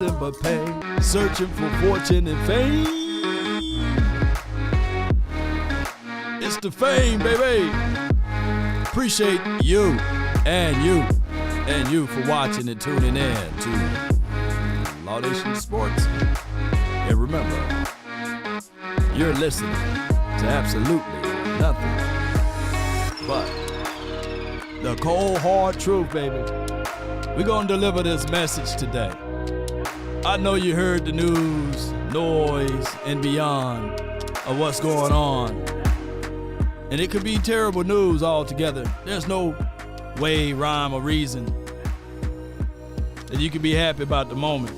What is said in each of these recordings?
but pain, searching for fortune and fame. It's the fame, baby. Appreciate you and you for watching and tuning in to Law Nation Sports. And remember, you're listening to absolutely nothing but the cold, hard truth, baby. We're going to deliver this message today. I know you heard the news, noise, and beyond of what's going on. And it could be terrible news altogether. There's no way, rhyme, or reason that you can be happy about the moment.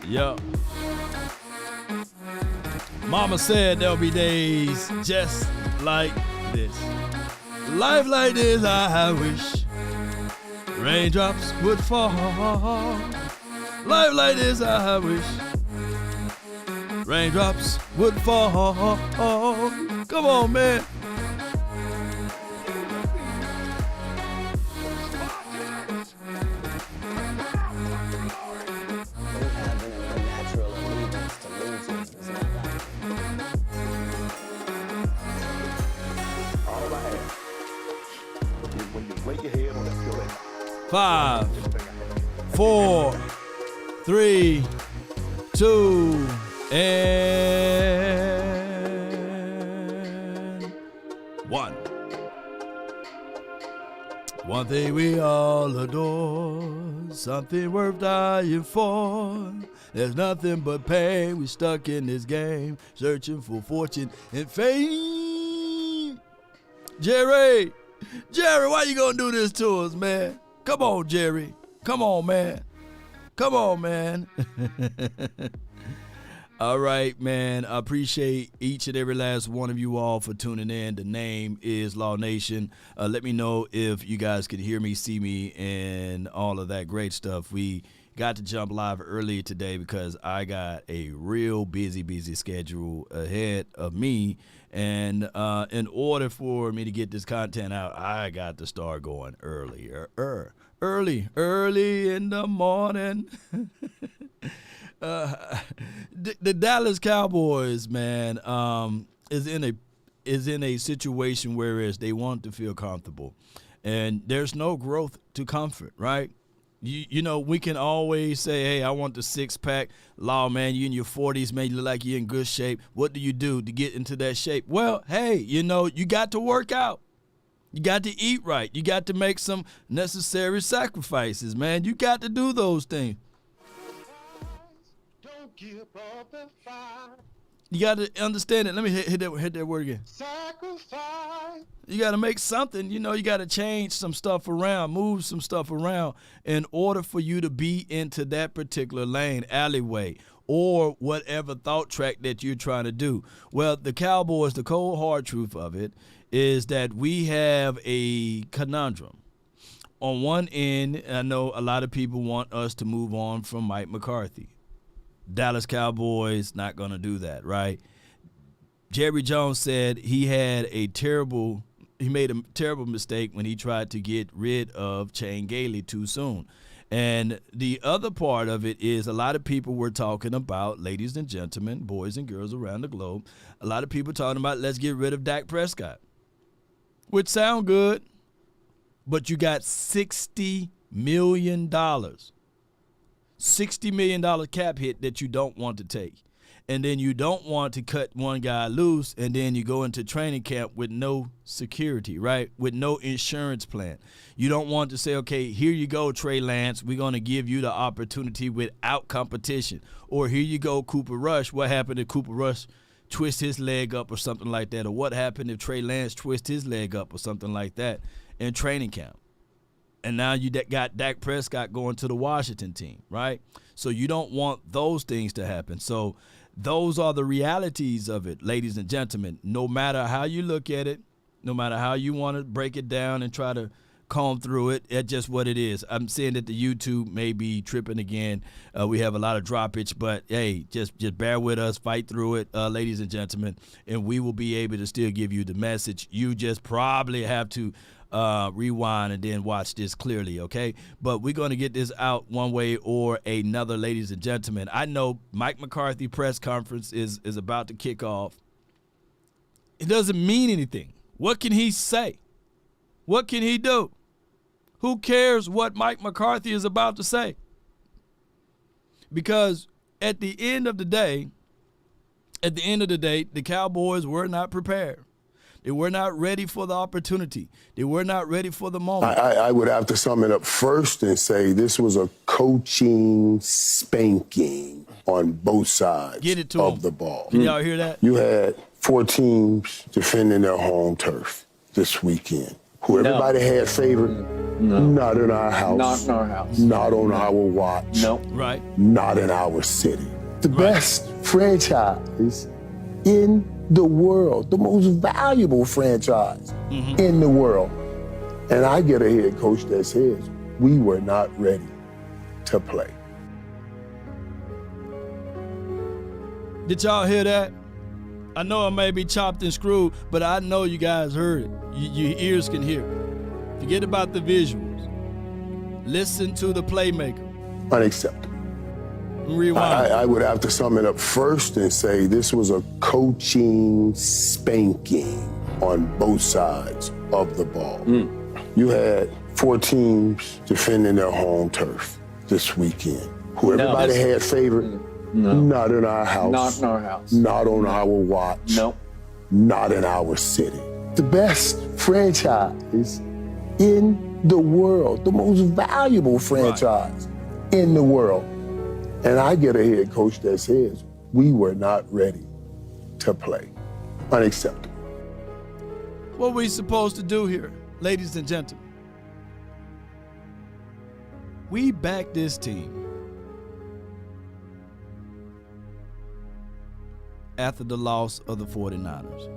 Yup. Mama said there'll be days just like this. Life like this, I wish raindrops would fall. Life like this, I wish raindrops would fall. Come on, man. Five, 4, 3, 2, and 1. One thing we all adore, something worth dying for. There's nothing but pain. We stuck in this game, searching for fortune and fame. Jerry, why you gonna do this to us, man? Come on, Jerry. Come on, man. Come on, man. All right, man. I appreciate each and every last one of you all for tuning in. The name is Law Nation. Let me know if you guys can hear me, see me, and all of that great stuff. We got to jump live early today because I got a real busy schedule ahead of me. And in order for me to get this content out, I got to start going earlier. Early in the morning. The Dallas Cowboys, man, is in a situation whereas they want to feel comfortable, and there's no growth to comfort, right? You know, we can always say, hey, I want the six-pack. Law, man, you in your 40s, man, you look like you're in good shape. What do you do to get into that shape? Well, hey, you know, you got to work out. You got to eat right. You got to make some necessary sacrifices, man. You got to do those things. Don't give up the fight. You got to understand it. Let me hit that word again. Sacrifice. You got to make something. You know, you got to change some stuff around, move some stuff around in order for you to be into that particular lane, alleyway, or whatever thought track that you're trying to do. Well, the Cowboys, the cold hard truth of it is that we have a conundrum. On one end, I know a lot of people want us to move on from Mike McCarthy. Dallas Cowboys not going to do that, right? Jerry Jones said he made a terrible mistake when he tried to get rid of Chan Gailey too soon. And the other part of it is a lot of people were talking about, ladies and gentlemen, boys and girls around the globe, a lot of people talking about let's get rid of Dak Prescott, which sound good, but you got $60 million. $60 million cap hit that you don't want to take. And then you don't want to cut one guy loose, and then you go into training camp with no security, right? With no insurance plan. You don't want to say, okay, here you go, Trey Lance. We're going to give you the opportunity without competition. Or here you go, Cooper Rush. What happened if Cooper Rush twist his leg up or something like that? Or what happened if Trey Lance twist his leg up or something like that in training camp? And now you got Dak Prescott going to the Washington team, right? So you don't want those things to happen. So those are the realities of it, ladies and gentlemen. No matter how you look at it, no matter how you want to break it down and try to comb through it, it's just what it is. I'm saying that the YouTube may be tripping again. We have a lot of droppage, but hey, just bear with us, fight through it, ladies and gentlemen, and we will be able to still give you the message. You just probably have to rewind and then watch this clearly, okay? But we're going to get this out one way or another, ladies and gentlemen. I know Mike McCarthy press conference is about to kick off. It doesn't mean anything. What can he say? What can he do? Who cares what Mike McCarthy is about to say? Because at the end of the day, the Cowboys were not prepared. They were not ready for the opportunity. They were not ready for the moment. I would have to sum it up first and say this was a coaching spanking on both sides of the ball. Can y'all hear that? You had 4 teams defending their home turf this weekend. Who everybody had favored? No. Not in our house. Not in our house. Not on our watch. No. Right. Not in our city. The best franchise in the world, the most valuable franchise in the world. And I get a head coach that says, we were not ready to play. Did y'all hear that? I know it may be chopped and screwed, but I know you guys heard it. Your ears can hear it. Forget about the visuals. Listen to the playmaker. Unacceptable. Rewind. I would have to sum it up first and say this was a coaching spanking on both sides of the ball. You had 4 teams defending their home turf this weekend. Who everybody had favored? No. Not in our house. Not in our house. Not on our watch. No. Not in our city. The best franchise in the world, the most valuable franchise in the world. And I get a head coach that says, we were not ready to play. Unacceptable. What we supposed to do here, ladies and gentlemen? We back this team after the loss of the 49ers.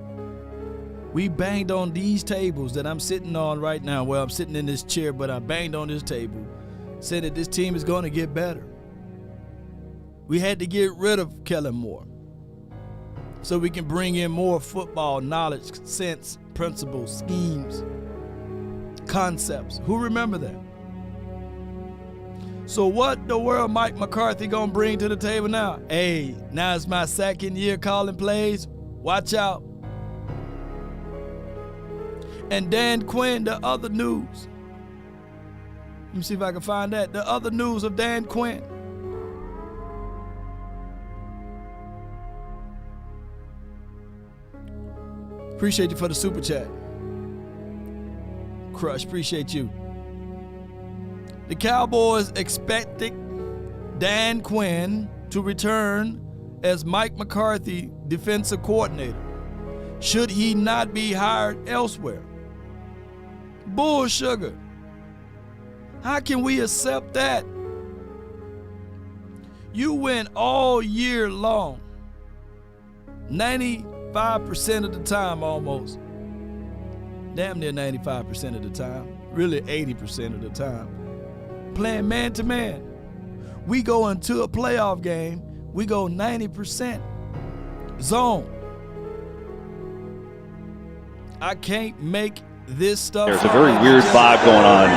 We banged on these tables that I'm sitting on right now. Well, I'm sitting in this chair, but I banged on this table, said that this team is going to get better. We had to get rid of Kellen Moore so we can bring in more football knowledge, sense, principles, schemes, concepts. Who remember that? So what the world Mike McCarthy gonna bring to the table now? Hey, now it's my 2nd year calling plays. Watch out. And Dan Quinn, the other news. Let me see if I can find that. The other news of Dan Quinn. Appreciate you for the super chat. Crush, appreciate you. The Cowboys expected Dan Quinn to return as Mike McCarthy defensive coordinator. Should he not be hired elsewhere? Bull sugar. How can we accept that? You went all year long, 95% of the time almost, damn near 95% of the time, really 80% of the time, playing man-to-man. We go into a playoff game, we go 90% zone. I can't make this stuff There's a very weird vibe going on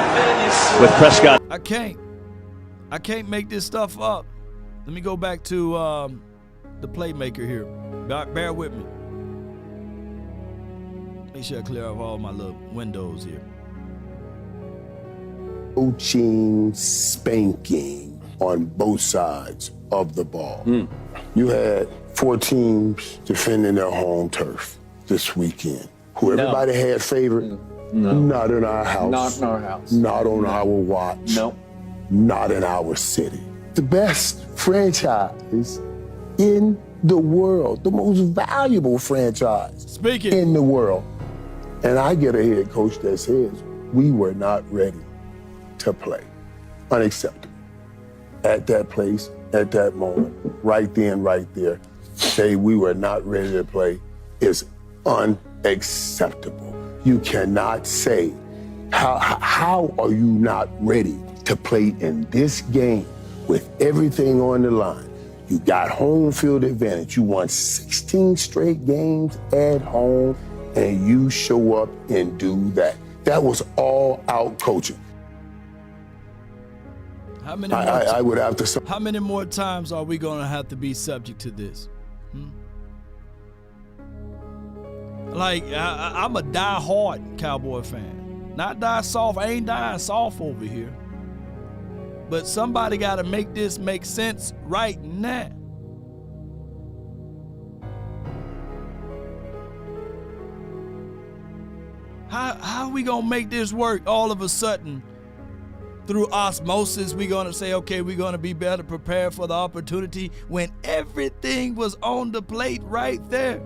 with Prescott. I can't make this stuff up. Let me go back to the playmaker here. Bear with me. Make sure I clear off all my little windows here. Coaching spanking on both sides of the ball. You had 4 teams defending their home turf this weekend. Who everybody had favored? No. Not in our house. Not in our house. Not on our watch. No. Not in our city. The best franchise in the world, the most valuable franchise in the world. And I get a head coach that says, we were not ready to play. Unacceptable. At that place, at that moment, right then, right there, say we were not ready to play is unacceptable. You cannot say, how are you not ready to play in this game with everything on the line? You got home field advantage. You won 16 straight games at home, and you show up and do that. That was all out coaching. How many I would have to. How many more times are we going to have to be subject to this? Like, I'm a die-hard Cowboy fan. Not die soft. I ain't dying soft over here. But somebody got to make this make sense right now. How are we going to make this work all of a sudden? Through osmosis, we're going to say, okay, we're going to be better prepared for the opportunity when everything was on the plate right there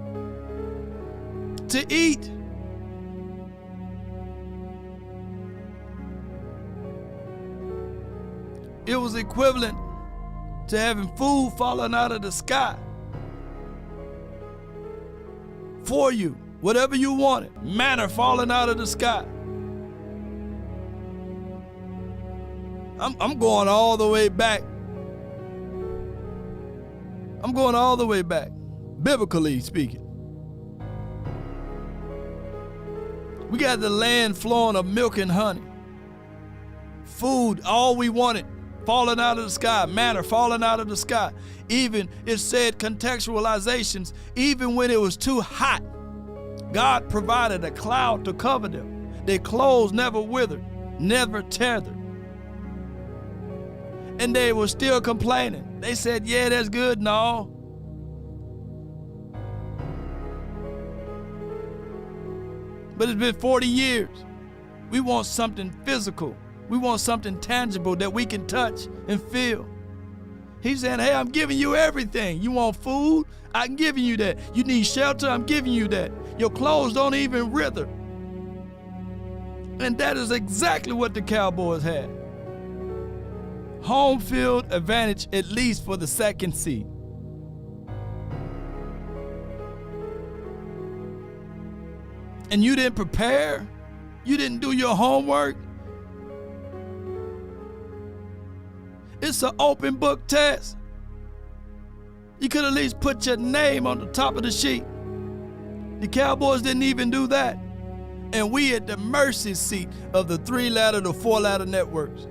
to eat. It was equivalent to having food falling out of the sky for you, whatever you wanted, manna falling out of the sky. I'm going all the way back. I'm going all the way back, biblically speaking. We got the land flowing of milk and honey. Food, all we wanted, falling out of the sky, manna falling out of the sky. Even, it said contextualizations, even when it was too hot, God provided a cloud to cover them. Their clothes never withered, never tethered. And they were still complaining. They said, yeah, that's good, no. But it's been 40 years. We want something physical. We want something tangible that we can touch and feel. He's saying, hey, I'm giving you everything. You want food? I'm giving you that. You need shelter? I'm giving you that. Your clothes don't even wither. And that is exactly what the Cowboys had. Home field advantage, at least for the second seed. And you didn't prepare? You didn't do your homework? It's an open book test. You could at least put your name on the top of the sheet. The Cowboys didn't even do that. And we at the mercy seat of the 3-ladder to 4-ladder networks.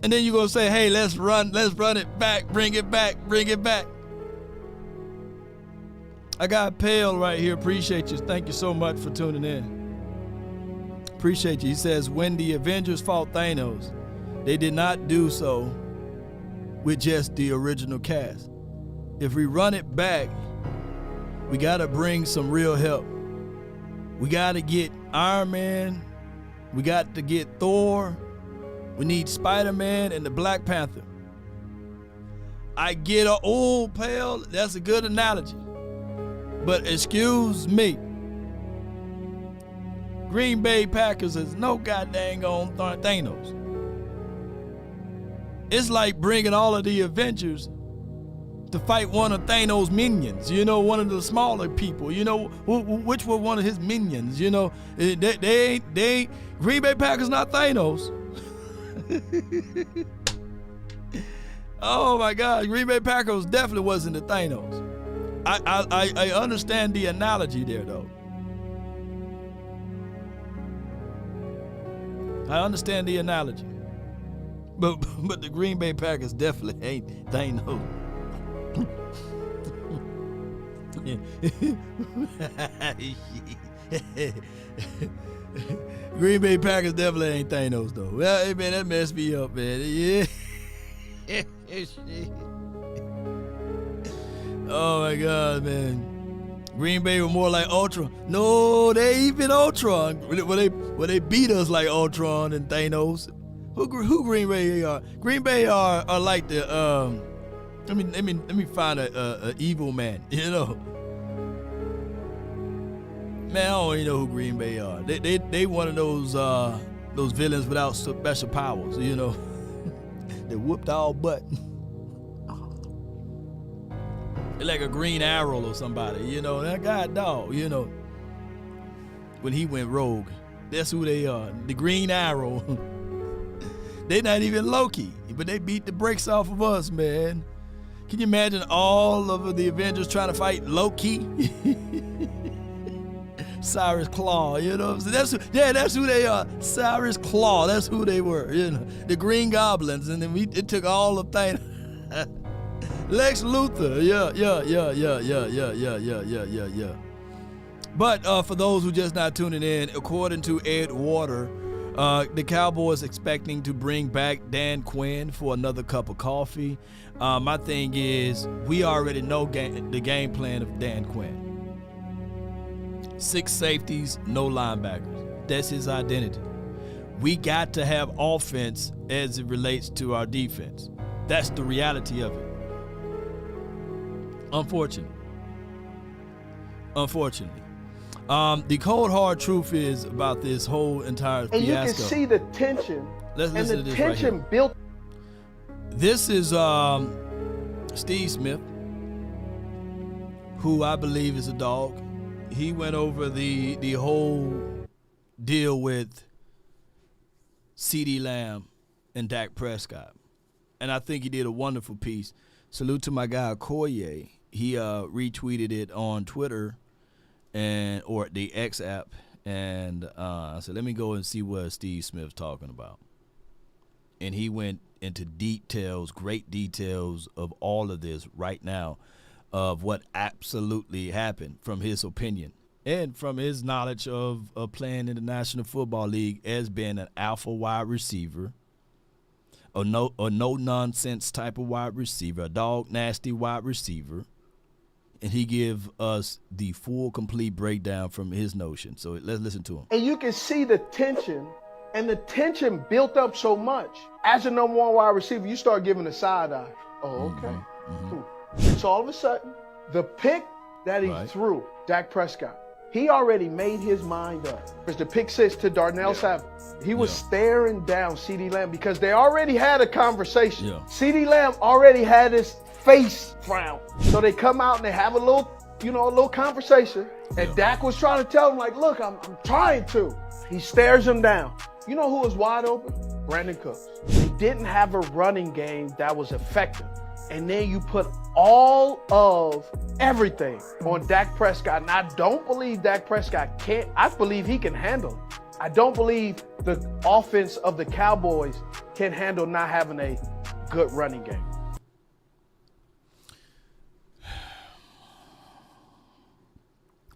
And then you're going to say, hey, let's run it back, bring it back. I got Pale right here. Appreciate you. Thank you so much for tuning in. Appreciate you. He says, when the Avengers fought Thanos, they did not do so with just the original cast. If we run it back, we got to bring some real help. We got to get Iron Man. We got to get Thor. We need Spider-Man and the Black Panther. I get a old Pale. That's a good analogy. But excuse me. Green Bay Packers is no goddamn on Thanos. It's like bringing all of the Avengers to fight one of Thanos' minions, one of the smaller people, which were one of his minions, they ain't Green Bay Packers, not Thanos. Oh my God, Green Bay Packers definitely wasn't the Thanos. I understand the analogy there though. I understand the analogy. But the Green Bay Packers definitely ain't Thanos. Green Bay Packers definitely ain't Thanos though. Well, hey man, that messed me up, man. Yeah. Oh my God, man. Green Bay were more like Ultron. No, they even Ultron. Well, they beat us like Ultron and Thanos. Who Green Bay are? Green Bay are like the let me find a evil man. Man, I don't even know who Green Bay are. They one of those villains without special powers. They whooped all butt. They're like a Green Arrow or somebody. That guy dog. When he went rogue, that's who they are. The Green Arrow. They not even Loki, but they beat the brakes off of us, man. Can you imagine all of the Avengers trying to fight Loki? Cyrus Claw, you know what I'm saying? That's who they are. Cyrus Claw, that's who they were, you know. The Green Goblins, and then it took all the thing. Lex Luthor, yeah. But for those who just not tuning in, according to Ed Water, the Cowboys expecting to bring back Dan Quinn for another cup of coffee. My thing is, we already know the game plan of Dan Quinn. 6 safeties, no linebackers. That's his identity. We got to have offense as it relates to our defense. That's the reality of it. Unfortunately. The cold hard truth is about this whole entire fiasco. And you can see the tension. Let's listen to this tension right built. This is Steve Smith, who I believe is a dog. He went over the whole deal with CeeDee Lamb and Dak Prescott. And I think he did a wonderful piece. Salute to my guy Koye. He retweeted it on Twitter or the X app, and I said, let me go and see what Steve Smith's talking about. And he went into great details of all of this right now, of what absolutely happened from his opinion and from his knowledge of playing in the National Football League as being an alpha wide receiver, a no-nonsense type of wide receiver, a dog nasty wide receiver. And he give us the full, complete breakdown from his notion. So let's listen to him. And you can see the tension, and the tension built up so much. As a number 1 wide receiver, you start giving a side eye. Oh, okay. Cool. So all of a sudden, the pick that he threw, Dak Prescott, he already made his mind up. It was the pick 6 to Darnell Savage. He was staring down CeeDee Lamb because they already had a conversation. CeeDee Lamb already had his face frown. So they come out and they have a little conversation. And Dak was trying to tell him, like, look, I'm trying to. He stares him down. You know who was wide open? Brandon Cooks. They didn't have a running game that was effective. And then you put all of everything on Dak Prescott. And I don't believe Dak Prescott can't. I believe he can handle it. I don't believe the offense of the Cowboys can handle not having a good running game.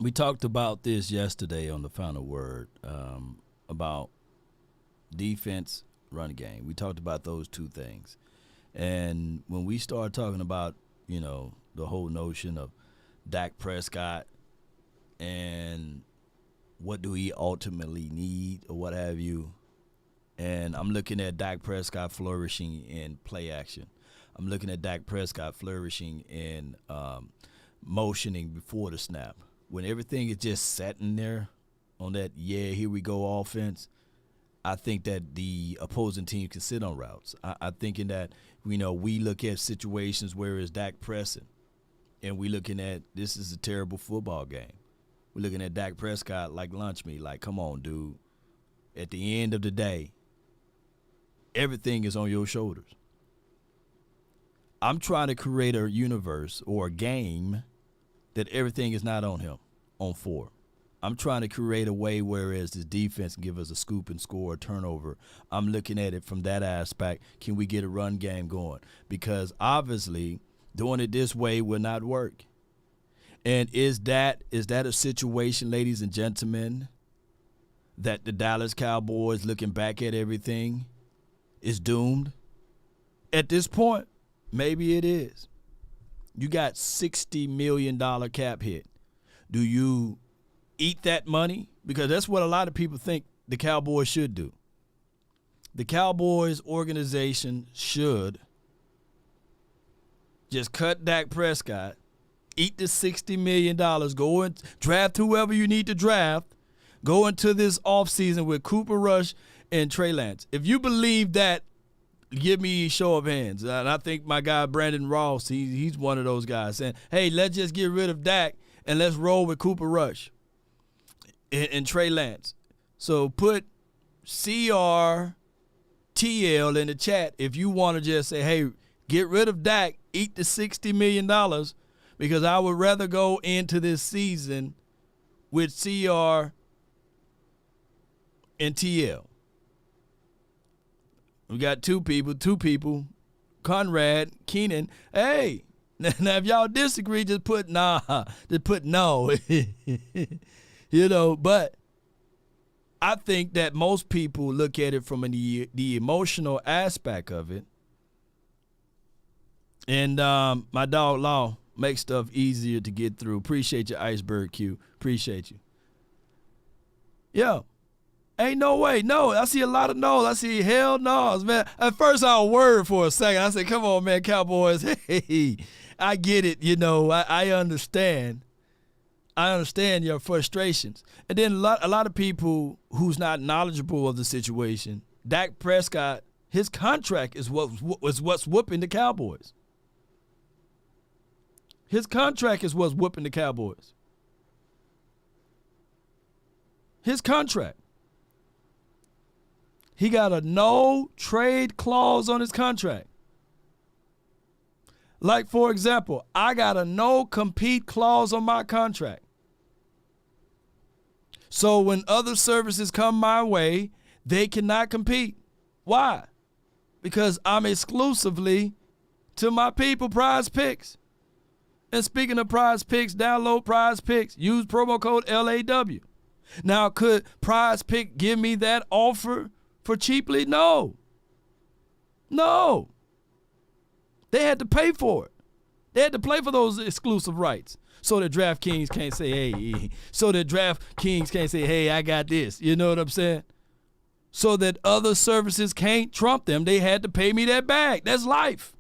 We talked about this yesterday on the Final Word, about defense, run game. We talked about those two things. And when we start talking about, the whole notion of Dak Prescott and what do he ultimately need or what have you, and I'm looking at Dak Prescott flourishing in play action. I'm looking at Dak Prescott flourishing in motioning before the snap. When everything is just sitting there on that, here we go offense, I think that the opposing team can sit on routes. I'm thinking that, we look at situations where it's Dak pressing, and we looking at this is a terrible football game. We're looking at Dak Prescott like lunch meat, like, come on, dude. At the end of the day, everything is on your shoulders. I'm trying to create a universe or a game that everything is not on him, on 4. I'm trying to create a way whereas this defense can give us a scoop and score a turnover. I'm looking at it from that aspect. Can we get a run game going? Because obviously doing it this way will not work. And is that a situation, ladies and gentlemen, that the Dallas Cowboys, looking back at everything, is doomed? At this point, maybe it is. You got $60 million cap hit. Do you eat that money? Because that's what a lot of people think the Cowboys should do. The Cowboys organization should just cut Dak Prescott, eat the $60 million, go and draft whoever you need to draft, go into this offseason with Cooper Rush and Trey Lance. If you believe that, give me a show of hands. And I think my guy Brandon Ross, he's one of those guys saying, hey, let's just get rid of Dak and let's roll with Cooper Rush and Trey Lance. So put CRTL in the chat if you want to just say, hey, get rid of Dak, eat the $60 million, because I would rather go into this season with CR and TL. We got two people, Conrad, Keenan. Hey, now if y'all disagree, just put no. But I think that most people look at it from the emotional aspect of it. And my dog Law makes stuff easier to get through. Appreciate your iceberg, Q. Appreciate you. Yo, ain't no way. No, I see a lot of no's. I see hell no's, man. At first I was worried for a second. I said, come on, man, Cowboys. Hey, I get it. I understand. I understand your frustrations. And then a lot of people who's not knowledgeable of the situation, Dak Prescott, his contract is what's whooping the Cowboys. His contract is what's whooping the Cowboys. His contract. He got a no trade clause on his contract. Like, for example, I got a no compete clause on my contract. So when other services come my way, they cannot compete. Why? Because I'm exclusively to my people, Prize Picks. And speaking of Prize Picks, download Prize Picks. Use promo code LAW. Now, could Prize Pick give me that offer for cheaply? No. They had to pay for it. They had to play for those exclusive rights. So that DraftKings can't say, hey, I got this. You know what I'm saying? So that other services can't trump them. They had to pay me that bag. That's life.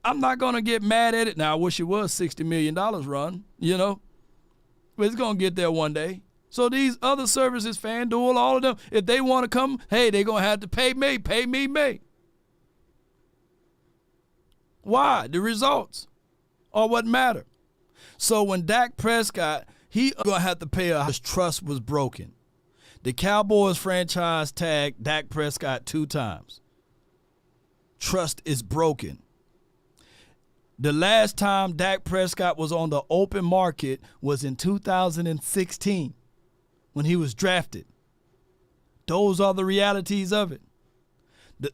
I'm not going to get mad at it. Now, I wish it was $60 million run, but it's going to get there one day. So these other services, FanDuel, all of them, if they want to come, hey, they're going to have to pay me. Why? The results are what matter. So when Dak Prescott, he going to have to pay his trust was broken. The Cowboys franchise tagged Dak Prescott 2 times. Trust is broken. The last time Dak Prescott was on the open market was in 2016 when he was drafted. Those are the realities of it.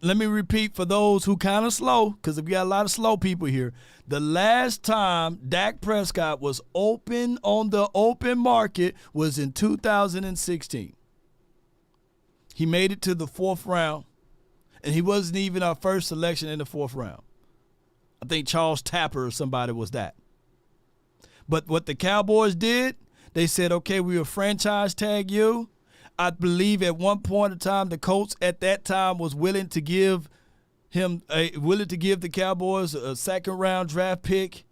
Let me repeat for those who kind of slow, because we got a lot of slow people here. The last time Dak Prescott was open on the open market was in 2016. He made it to the 4th round, and he wasn't even our first selection in the 4th round. I think Charles Tapper or somebody was that. But what the Cowboys did, they said, okay, we will franchise tag you. I believe at one point in time, the Colts at that time was willing to give the Cowboys a 2nd round draft pick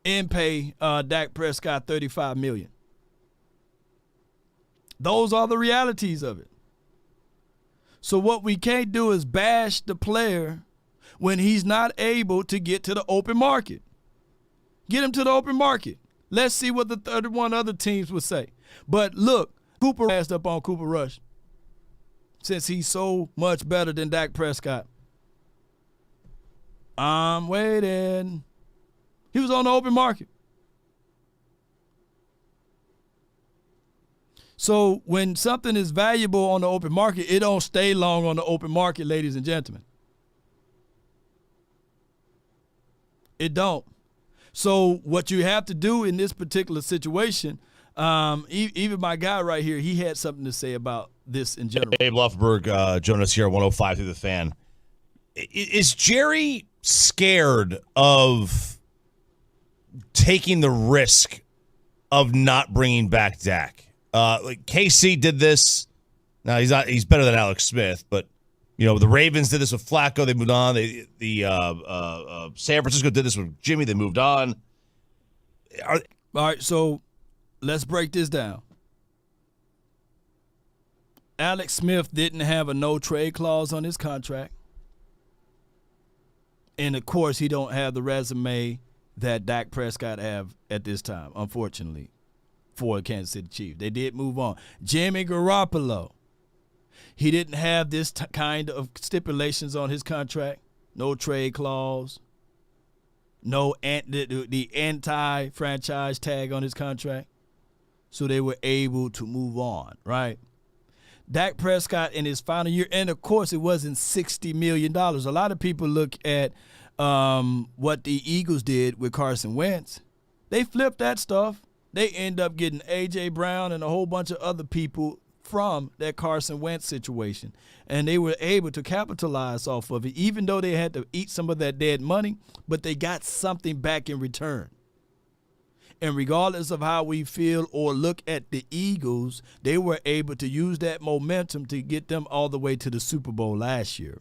and pay Dak Prescott $35 million. Those are the realities of it. So what we can't do is bash the player when he's not able to get to the open market. Get him to the open market. Let's see what the 31 other teams would say. But look, Cooper passed up on Cooper Rush since he's so much better than Dak Prescott. I'm waiting. He was on the open market. So when something is valuable on the open market, it don't stay long on the open market, ladies and gentlemen. It don't. So what you have to do in this particular situation, even my guy right here, he had something to say about this in general. Abe Luffenberg, Jonas here, 105 through the fan. Is Jerry scared of taking the risk of not bringing back Dak? Like KC did this. Now he's better than Alex Smith, but the Ravens did this with Flacco. They moved on. San Francisco did this with Jimmy. They moved on. All right, so let's break this down. Alex Smith didn't have a no trade clause on his contract, and of course he don't have the resume that Dak Prescott have at this time, unfortunately, for the Kansas City Chiefs. They did move on. Jimmy Garoppolo, he didn't have this kind of stipulations on his contract, no trade clause. no the anti-franchise tag on his contract. So they were able to move on, right? Dak Prescott in his final year, and of course it wasn't $60 million. A lot of people look at what the Eagles did with Carson Wentz. They flipped that stuff. They end up getting A.J. Brown and a whole bunch of other people from that Carson Wentz situation. And they were able to capitalize off of it, even though they had to eat some of that dead money, but they got something back in return. And regardless of how we feel or look at the Eagles, they were able to use that momentum to get them all the way to the Super Bowl last year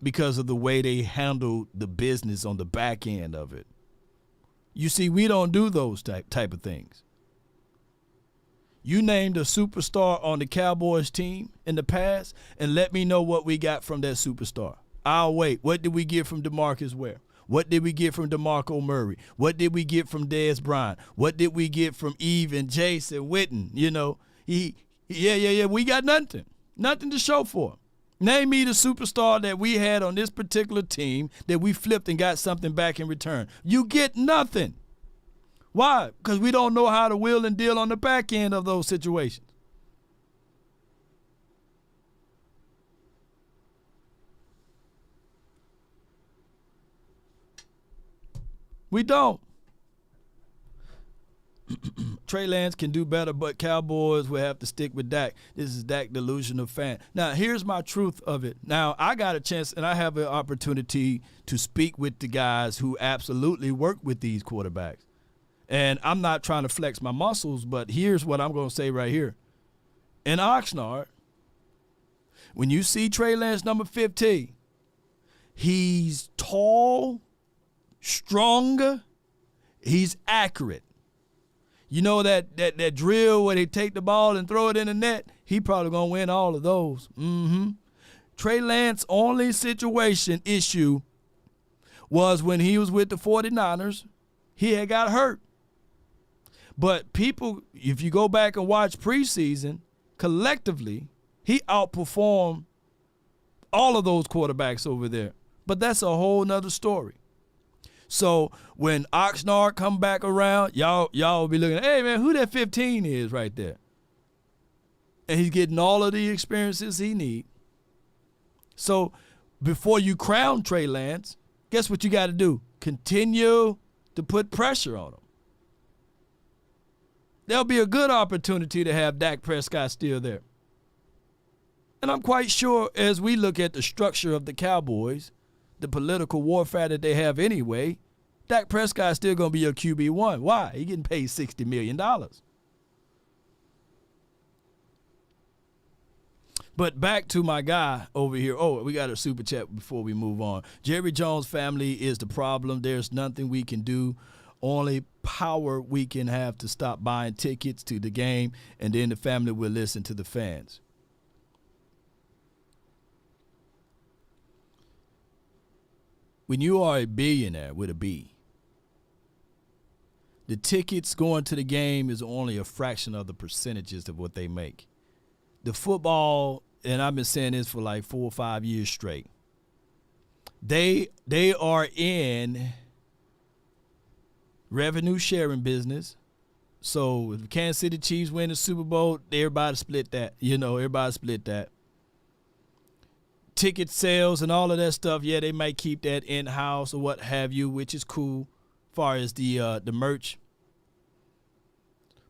because of the way they handled the business on the back end of it. You see, we don't do those type of things. You named a superstar on the Cowboys team in the past, and let me know what we got from that superstar. I'll wait. What did we get from DeMarcus Ware? What did we get from DeMarco Murray? What did we get from Dez Bryant? What did we get from even Jason Witten? You know, we got nothing. Nothing to show for. Name me the superstar that we had on this particular team that we flipped and got something back in return. You get nothing. Why? Because we don't know how to wheel and deal on the back end of those situations. We don't. Trey Lance can do better, but Cowboys will have to stick with Dak. This is Dak delusional fan. Now, here's my truth of it. Now, I got a chance, and I have an opportunity to speak with the guys who absolutely work with these quarterbacks. And I'm not trying to flex my muscles, but here's what I'm going to say right here. In Oxnard, when you see Trey Lance number 15, he's tall, stronger, he's accurate. You know that drill where they take the ball and throw it in the net? He probably going to win all of those. Trey Lance's only situation issue was when he was with the 49ers, he had got hurt. But people, if you go back and watch preseason, collectively, he outperformed all of those quarterbacks over there. But that's a whole nother story. So when Oxnard come back around, y'all will be looking, hey, man, who that 15 is right there? And he's getting all of the experiences he needs. So before you crown Trey Lance, guess what you got to do? Continue to put pressure on him. There'll be a good opportunity to have Dak Prescott still there. And I'm quite sure as we look at the structure of the Cowboys, the political warfare that they have anyway, Dak Prescott's still going to be your QB1. Why? He getting paid $60 million. But back to my guy over here. Oh, we got a super chat before we move on. Jerry Jones' family is the problem. There's nothing we can do. Only power we can have to stop buying tickets to the game, and then the family will listen to the fans. When you are a billionaire with a B, the tickets going to the game is only a fraction of the percentages of what they make. The football, and I've been saying this for like 4 or 5 years straight, they are in revenue sharing business. So if Kansas City Chiefs win the Super Bowl, everybody split that. Everybody split that. Ticket sales and all of that stuff, yeah, they might keep that in-house or what have you, which is cool as far as the merch.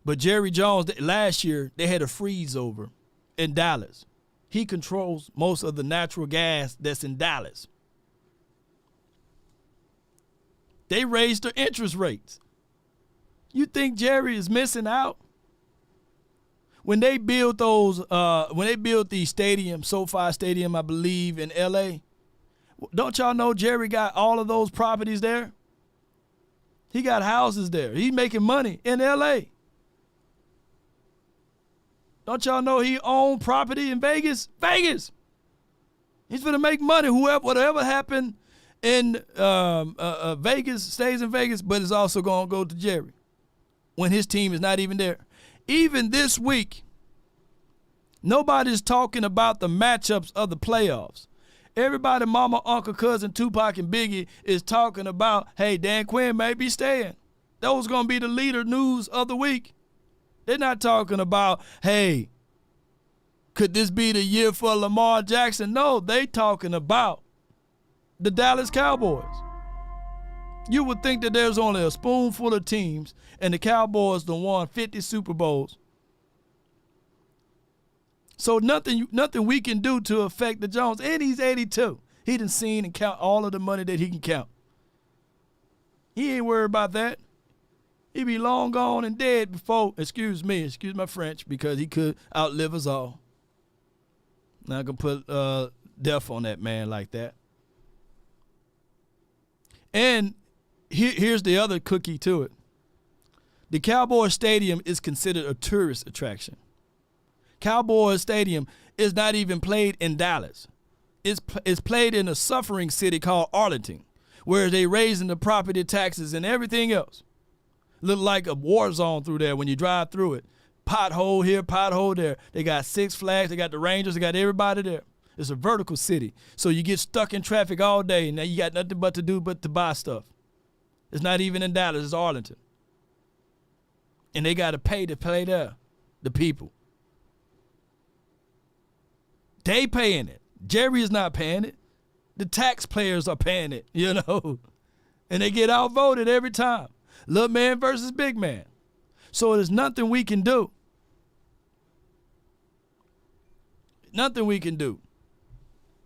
But Jerry Jones, last year, they had a freeze over in Dallas. He controls most of the natural gas that's in Dallas. They raised their interest rates. You think Jerry is missing out? When they built the stadium, SoFi Stadium, I believe, in L.A., don't y'all know Jerry got all of those properties there? He got houses there. He's making money in L.A. Don't y'all know he owned property in Vegas? Vegas! He's going to make money. Whatever happened in Vegas stays in Vegas, but it's also going to go to Jerry when his team is not even there. Even this week, nobody's talking about the matchups of the playoffs. Everybody, mama, uncle, cousin, Tupac, and Biggie is talking about, hey, Dan Quinn may be staying. That was going to be the leader news of the week. They're not talking about, hey, could this be the year for Lamar Jackson? No, they talking about the Dallas Cowboys. You would think that there's only a spoonful of teams, and the Cowboys done won 50 Super Bowls. So nothing we can do to affect the Jones. And he's 82. He done seen and count all of the money that he can count. He ain't worried about that. He be long gone and dead before, excuse my French, because he could outlive us all. Not gonna put death on that man like that. And here's the other cookie to it. The Cowboys Stadium is considered a tourist attraction. Cowboys Stadium is not even played in Dallas. It's played in a suffering city called Arlington, where they raising the property taxes and everything else. Look like a war zone through there when you drive through it. Pothole here, pothole there. They got Six Flags, they got the Rangers, they got everybody there. It's a vertical city. So you get stuck in traffic all day, and now you got nothing but to do but to buy stuff. It's not even in Dallas, it's Arlington. And they got to pay there, the people. They paying it. Jerry is not paying it. The taxpayers are paying it, you know. And they get outvoted every time. Little man versus big man. So there's nothing we can do. Nothing we can do.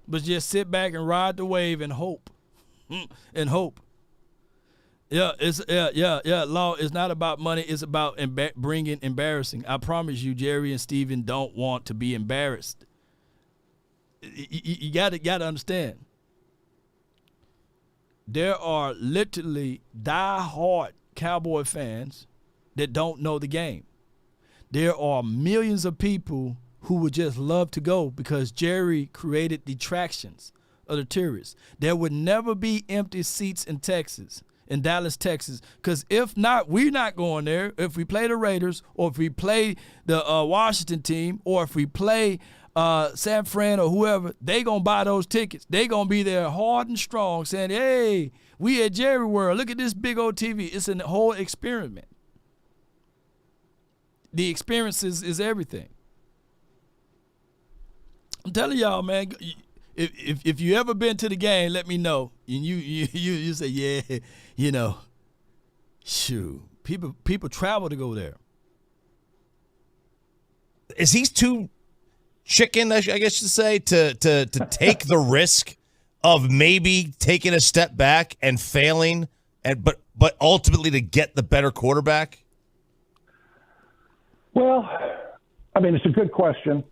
But just sit back and ride the wave and hope. And hope. Law is not about money. It's about bringing embarrassing. I promise you, Jerry and Steven don't want to be embarrassed. You gotta understand. There are literally die-hard Cowboy fans that don't know the game. There are millions of people who would just love to go because Jerry created detractions of the tourists. There would never be empty seats in Dallas, Texas, because if not, we're not going there. If we play the Raiders, or if we play the Washington team, or if we play San Fran or whoever, they going to buy those tickets. They going to be there hard and strong saying, hey, we at Jerry World. Look at this big old TV. It's a whole experiment. The experience is everything. I'm telling y'all, man, if you ever been to the game, let me know. And you say, yeah, you know, shoot, people travel to go there. Is he too chicken, I guess to say, to take the risk of maybe taking a step back and failing, but ultimately to get the better quarterback? Well, I mean, it's a good question.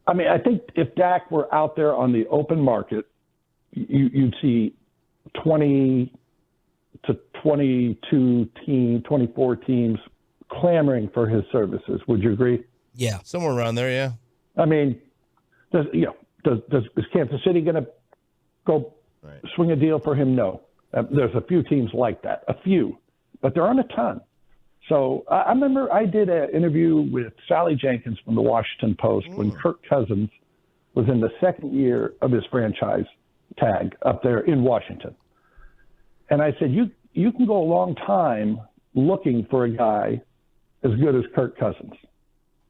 I mean, I think if Dak were out there on the open market, you'd see 20 to 22 teams, 24 teams clamoring for his services. Would you agree? Yeah, somewhere around there, yeah. I mean, is Kansas City going to go swing a deal for him? No. There's a few teams like that, a few, but there aren't a ton. So I remember I did an interview with Sally Jenkins from the Washington Post when Kirk Cousins was in the second year of his franchise tag up there in Washington. And I said, you can go a long time looking for a guy as good as Kirk Cousins.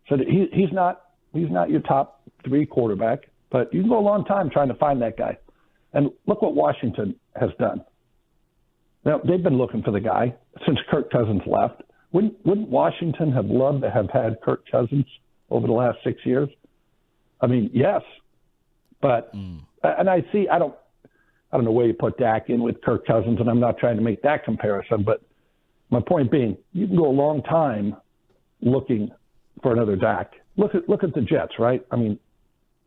So he's not your top three quarterback, but you can go a long time trying to find that guy. And look what Washington has done. Now, they've been looking for the guy since Kirk Cousins left. Wouldn't Washington have loved to have had Kirk Cousins over the last 6 years? I mean, yes, but and I don't know where you put Dak in with Kirk Cousins, and I'm not trying to make that comparison, but my point being, you can go a long time looking for another Dak. Look at the Jets, right? I mean,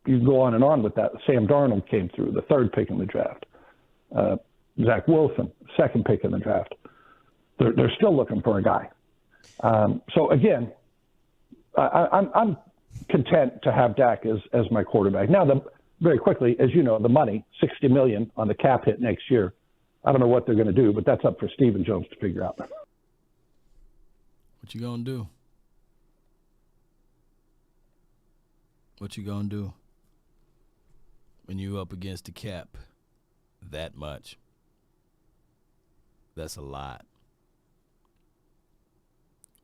you can go on and on with that. Sam Darnold came through, the third pick in the draft. Zach Wilson, second pick in the draft. They're still looking for a guy. So again, I'm content to have Dak as my quarterback. Now, very quickly, as you know, the money, $60 million on the cap hit next year. I don't know what they're going to do, but that's up for Stephen Jones to figure out. What you gonna do? What you gonna do? when you're up against the cap that much. That's a lot.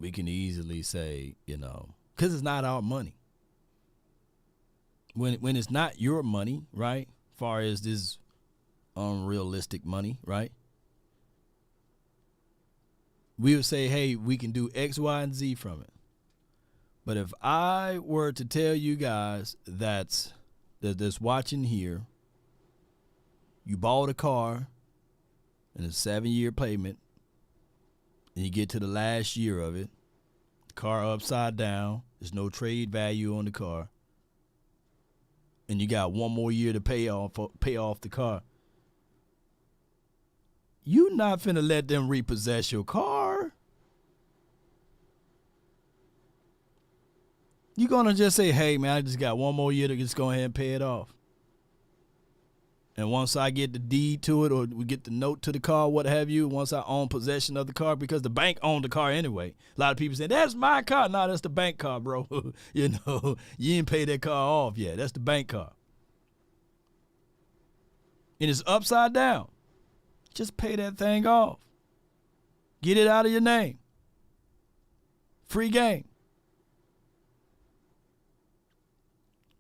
We can easily say, because it's not our money. When it's not your money, right, far as this unrealistic money, right, we would say, hey, we can do X, Y, and Z from it. But if I were to tell you guys that's watching here, you bought a car and a 7-year payment, and you get to the last year of it, the car upside down, there's no trade value on the car, and you got 1 more year to pay off the car, you not finna let them repossess your car. You gonna just say, hey, man, I just got 1 more year to just go ahead and pay it off. And once I get the deed to it, or we get the note to the car, what have you, once I own possession of the car, because the bank owned the car anyway. A lot of people say, that's my car. No, that's the bank car, bro. You didn't pay that car off yet. That's the bank car. And it's upside down. Just pay that thing off. Get it out of your name. Free game.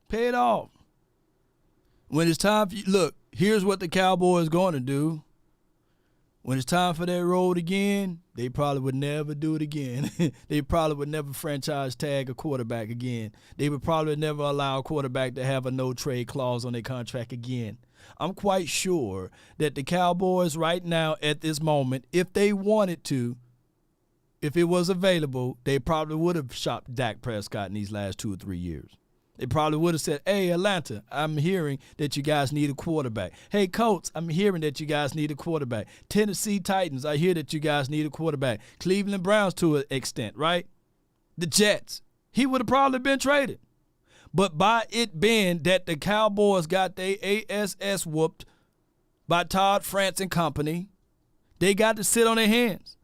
Pay it off. When it's time for you, look, here's what the Cowboys going to do. When it's time for that road again, they probably would never do it again. They probably would never franchise tag a quarterback again. They would probably never allow a quarterback to have a no-trade clause on their contract again. I'm quite sure that the Cowboys right now at this moment, if they wanted to, if it was available, they probably would have shopped Dak Prescott in these last 2 or 3 years. They probably would have said, hey, Atlanta, I'm hearing that you guys need a quarterback. Hey, Colts, I'm hearing that you guys need a quarterback. Tennessee Titans, I hear that you guys need a quarterback. Cleveland Browns to an extent, right? The Jets, he would have probably been traded. But by it being that the Cowboys got their ASS whooped by Todd France and company, they got to sit on their hands.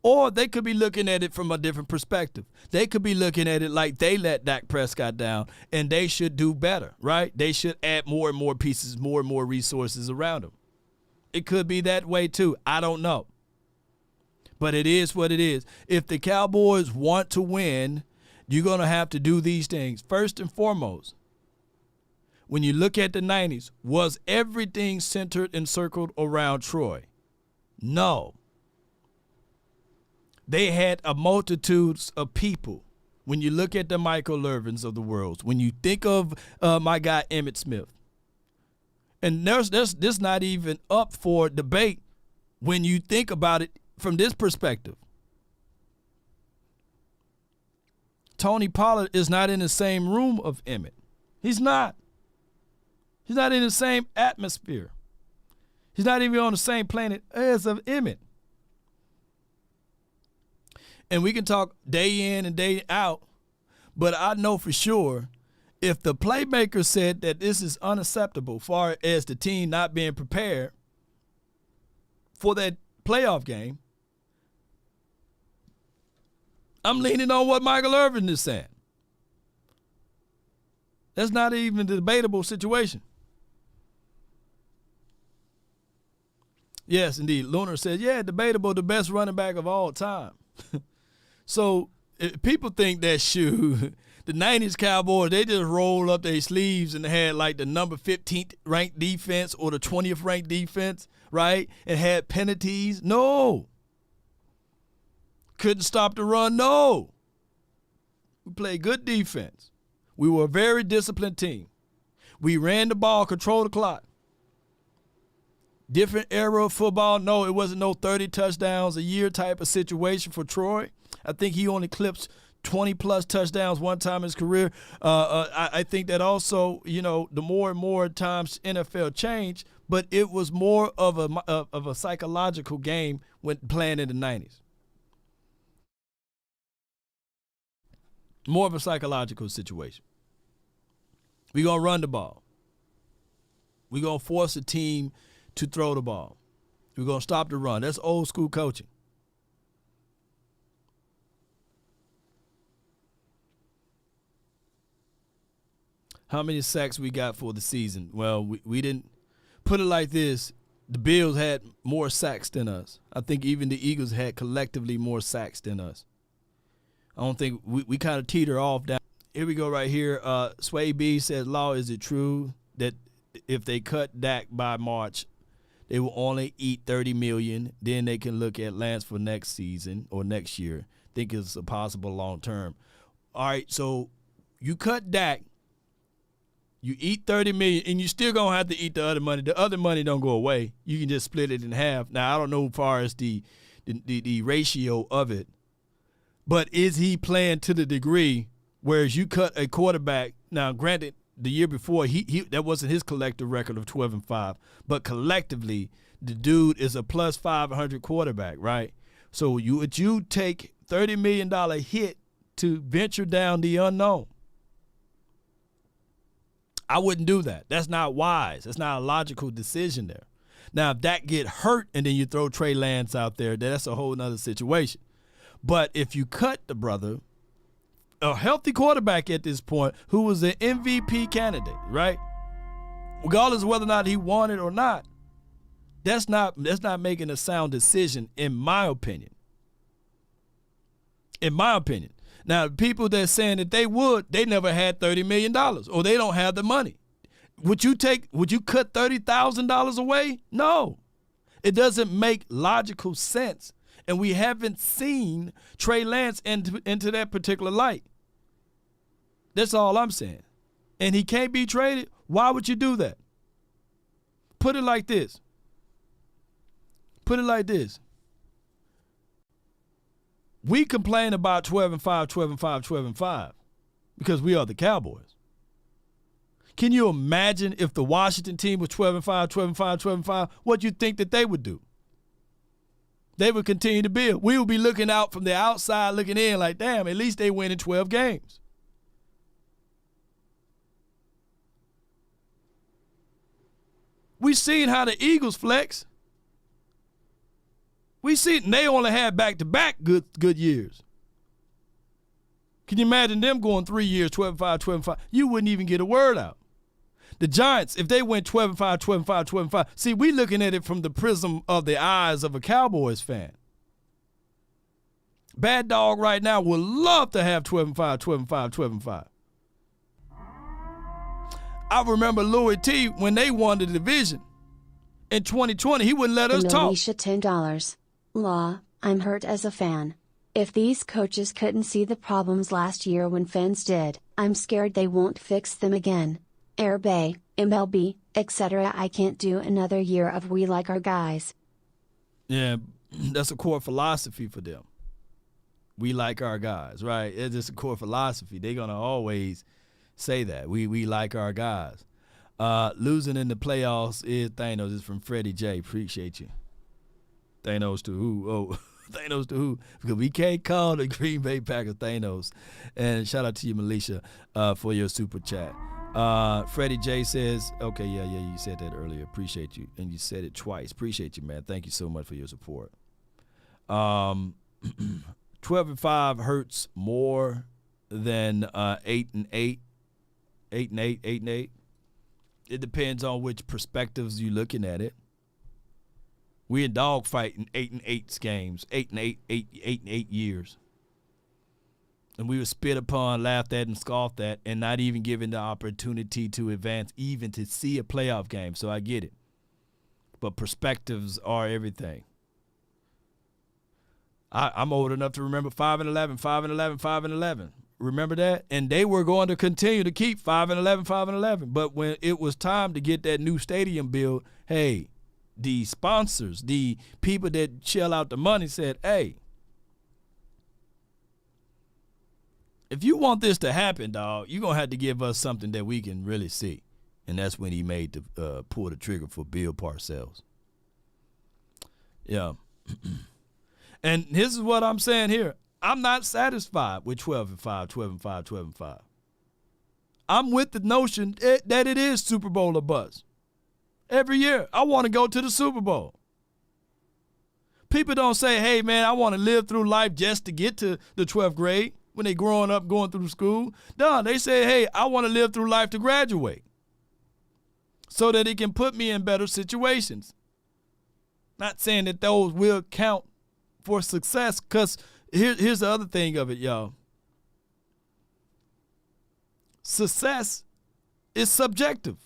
Or they could be looking at it from a different perspective. They could be looking at it like they let Dak Prescott down and they should do better, right? They should add more and more pieces, more and more resources around them. It could be that way too. I don't know. But it is what it is. If the Cowboys want to win, you're going to have to do these things. First and foremost, when you look at the 90s, was everything centered and circled around Troy? No. They had a multitudes of people. When you look at the Michael Irvins of the world, when you think of my guy Emmitt Smith, and there's this not even up for debate when you think about it from this perspective. Tony Pollard is not in the same room of Emmitt. He's not. He's not in the same atmosphere. He's not even on the same planet as of Emmitt. And we can talk day in and day out, but I know for sure if the playmaker said that this is unacceptable far as the team not being prepared for that playoff game, I'm leaning on what Michael Irvin is saying. That's not even a debatable situation. Yes, indeed. Lunar says, yeah, debatable, the best running back of all time. So if people think that the 90s Cowboys, they just rolled up their sleeves and had like the number 15th ranked defense or the 20th ranked defense, right? And had penalties. No. Couldn't stop the run. No. We played good defense. We were a very disciplined team. We ran the ball, controlled the clock. Different era of football. No, it wasn't no 30 touchdowns a year type of situation for Troy. I think he only clips 20-plus touchdowns one time in his career. I think that also, the more and more times NFL changed, but it was more of a psychological game when playing in the 90s. More of a psychological situation. We're going to run the ball. We're going to force a team to throw the ball. We're going to stop the run. That's old school coaching. How many sacks we got for the season? Well, we didn't put it like this. The Bills had more sacks than us. I think even the Eagles had collectively more sacks than us. I don't think we kind of teeter off down. Here we go right here. Sway B says, Law, is it true that if they cut Dak by March, they will only eat $30 million? Then they can look at Lance for next season or next year. Think it's a possible long term. All right, so you cut Dak, you eat $30 million, and you still gonna have to eat the other money. The other money don't go away. You can just split it in half. Now I don't know as far as the ratio of it, but is he playing to the degree? Whereas you cut a quarterback. Now, granted, the year before he that wasn't his collective record of 12-5, but collectively the dude is a plus 500 quarterback, right? So you take $30 million hit to venture down the unknown. I wouldn't do that. That's not wise. That's not a logical decision there. Now, if that get hurt and then you throw Trey Lance out there, that's a whole nother situation. But if you cut the brother, a healthy quarterback at this point who was an MVP candidate, right? Regardless of whether or not he won it or not, that's not making a sound decision, in my opinion. In my opinion. Now, people that saying that they never had $30 million or they don't have the money. Would you cut $30,000 away? No. It doesn't make logical sense. And we haven't seen Trey Lance into that particular light. That's all I'm saying. And he can't be traded? Why would you do that? Put it like this. We complain about 12-5, 12-5, 12-5 because we are the Cowboys. Can you imagine if the Washington team was 12-5, 12-5, 12-5, what you think that they would do? They would continue to build. We would be looking out from the outside, looking in like, damn, at least they win in 12 games. We seen how the Eagles flex. We see it, and they only had back-to-back good years. Can you imagine them going 3 years, 12-5, 12-5? You wouldn't even get a word out. The Giants, if they went 12-5, 12-5, 12-5, see, we looking at it from the prism of the eyes of a Cowboys fan. Bad Dog right now would love to have 12-5, 12-5, 12-5. I remember Louis T. when they won the division in 2020, he wouldn't let us talk. Alicia, $10. Law, I'm hurt as a fan. If these coaches couldn't see the problems last year when fans did, I'm scared they won't fix them again. Air Bay, MLB, etc. I can't do another year of we like our guys. Yeah, that's a core philosophy for them. We like our guys, right? It's just a core philosophy. They're going to always say that. We like our guys. Losing in the playoffs is Thanos. Is from Freddie J. Appreciate you. Thanos to who? Oh, Thanos to who? Because we can't call the Green Bay Packers Thanos. And shout out to you, Militia, for your super chat. Freddie J says, okay, yeah, you said that earlier. Appreciate you. And you said it twice. Appreciate you, man. Thank you so much for your support. 12-5 hurts more than 8-8. 8-8. It depends on which perspectives you're looking at it. We in dogfighting 8-8 games, 8-8 years. And we were spit upon, laughed at, and scoffed at, and not even given the opportunity to advance, even to see a playoff game. So I get it. But perspectives are everything. I'm old enough to remember 5-11, 5-11, 5-11. Remember that? And they were going to continue to keep 5-11, 5-11. But when it was time to get that new stadium built, hey, the sponsors, the people that shell out the money said, hey, if you want this to happen, dog, you're going to have to give us something that we can really see. And that's when he made the pull the trigger for Bill Parcells. Yeah. And this is what I'm saying here. I'm not satisfied with 12-5, 12-5, 12-5. I'm with the notion that it is Super Bowl or bust. Every year, I want to go to the Super Bowl. People don't say, hey, man, I want to live through life just to get to the 12th grade. when they growing up, going through school. No, they say, hey, I want to live through life to graduate so that it can put me in better situations. Not saying that those will count for success, because here's the other thing of it, y'all. Success is subjective.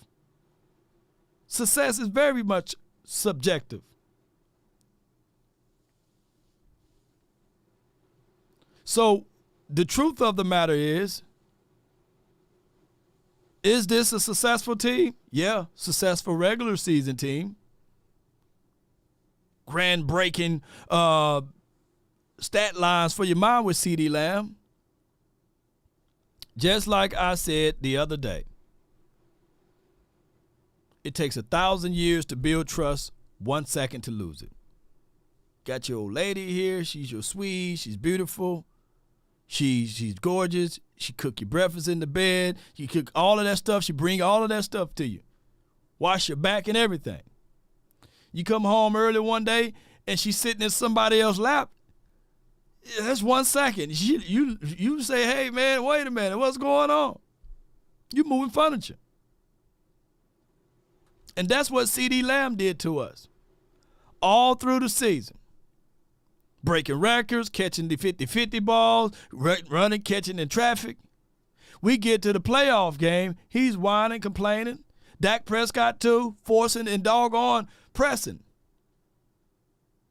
Success is very much subjective. So the truth of the matter is this a successful team? Yeah, successful regular season team. Grand-breaking stat lines for your mind with CeeDee Lamb. Just like I said the other day, it takes 1,000 years to build trust, 1 second to lose it. Got your old lady here. She's your sweet. She's beautiful. She's gorgeous. She cook your breakfast in the bed. She cook all of that stuff. She bring all of that stuff to you. Wash your back and everything. You come home early one day and she's sitting in somebody else's lap. That's 1 second. You say, hey, man, wait a minute. What's going on? You moving furniture. And that's what CeeDee Lamb did to us all through the season. Breaking records, catching the 50-50 balls, running, catching in traffic. We get to the playoff game, he's whining, complaining. Dak Prescott too, forcing and doggone pressing.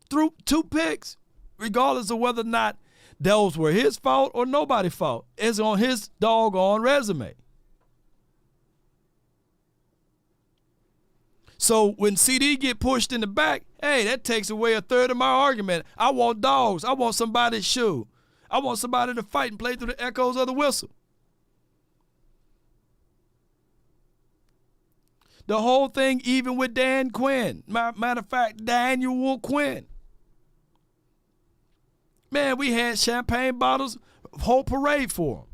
Through 2 picks, regardless of whether or not those were his fault or nobody's fault. It's on his doggone resume. So when CD get pushed in the back, hey, that takes away a third of my argument. I want dogs. I want somebody to shoot. I want somebody to fight and play through the echoes of the whistle. The whole thing, even with Dan Quinn. Matter of fact, Daniel Quinn. Man, we had champagne bottles, whole parade for him.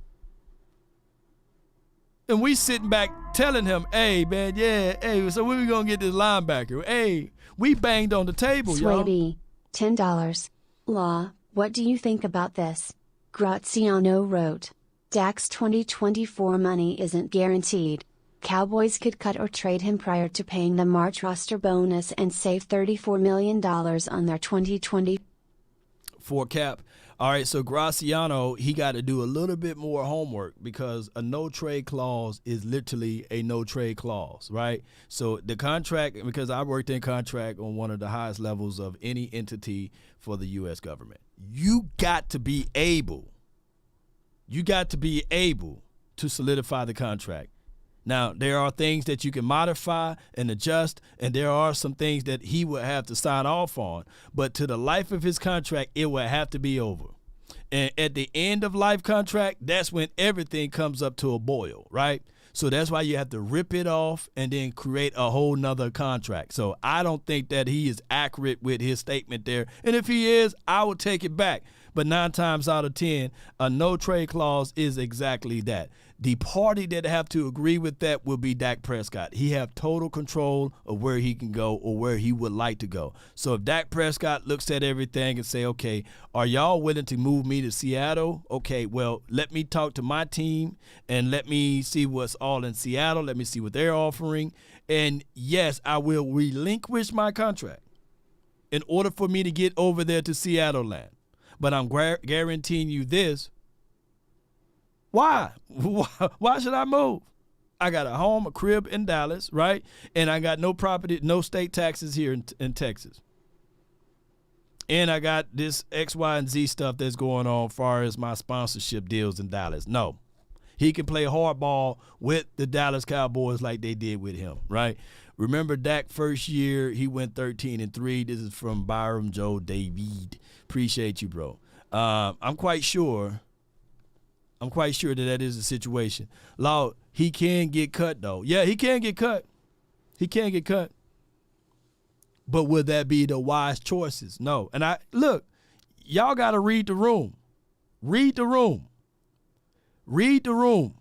And we sitting back telling him, hey, man, yeah, hey, so when we going to get this linebacker? Hey, we banged on the table, y'all. Swaybe, $10. Law, what do you think about this? Graziano wrote, Dak's 2024 money isn't guaranteed. Cowboys could cut or trade him prior to paying the March roster bonus and save $34 million on their 2024 cap. All right, so Graziano, he got to do a little bit more homework because a no-trade clause is literally a no-trade clause, right? So the contract, because I worked in contract on one of the highest levels of any entity for the U.S. government, you got to be able to solidify the contract. Now, there are things that you can modify and adjust, and there are some things that he will have to sign off on. But to the life of his contract, it will have to be over. And at the end of life contract, that's when everything comes up to a boil, right? So that's why you have to rip it off and then create a whole nother contract. So I don't think that he is accurate with his statement there. And if he is, I will take it back. But 9 times out of 10, a no-trade clause is exactly that. The party that have to agree with that will be Dak Prescott. He have total control of where he can go or where he would like to go. So if Dak Prescott looks at everything and say, okay, are y'all willing to move me to Seattle? Okay, well, let me talk to my team and let me see what's all in Seattle. Let me see what they're offering. And yes, I will relinquish my contract in order for me to get over there to Seattle land. But I'm guaranteeing you this. Why? Why should I move? I got a home, a crib in Dallas, right? And I got no property, no state taxes here in Texas. And I got this X, Y, and Z stuff that's going on as far as my sponsorship deals in Dallas. No. He can play hardball with the Dallas Cowboys like they did with him, right? Remember Dak first year, he went 13-3. This is from Byram Joe David. Appreciate you, bro. I'm quite sure that is the situation. Law, he can get cut, though. Yeah, he can get cut. He can get cut. But would that be the wise choices? No. And look, y'all got to read the room. Read the room. Read the room.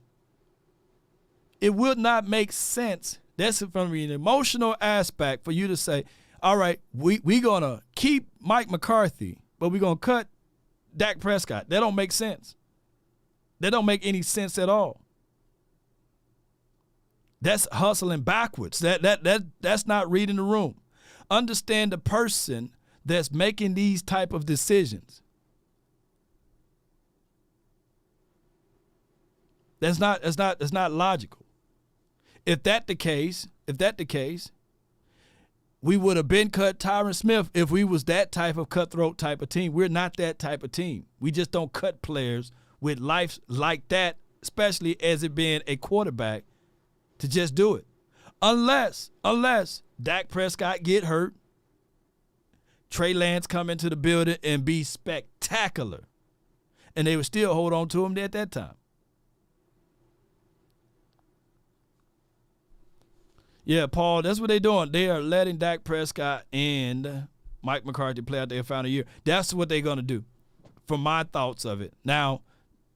It would not make sense. That's from an emotional aspect for you to say, all right, we going to keep Mike McCarthy, but we're going to cut Dak Prescott. That don't make sense. That don't make any sense at all. That's hustling backwards. That's not reading the room. Understand the person that's making these type of decisions. That's not logical. If that the case, we would have been cut Tyron Smith if we was that type of cutthroat type of team. We're not that type of team. We just don't cut players with life like that, especially as it being a quarterback, to just do it. Unless Dak Prescott get hurt, Trey Lance come into the building and be spectacular, and they would still hold on to him at that time. Yeah, Paul, that's what they're doing. They are letting Dak Prescott and Mike McCarthy play out their final year. That's what they're going to do, from my thoughts of it. Now,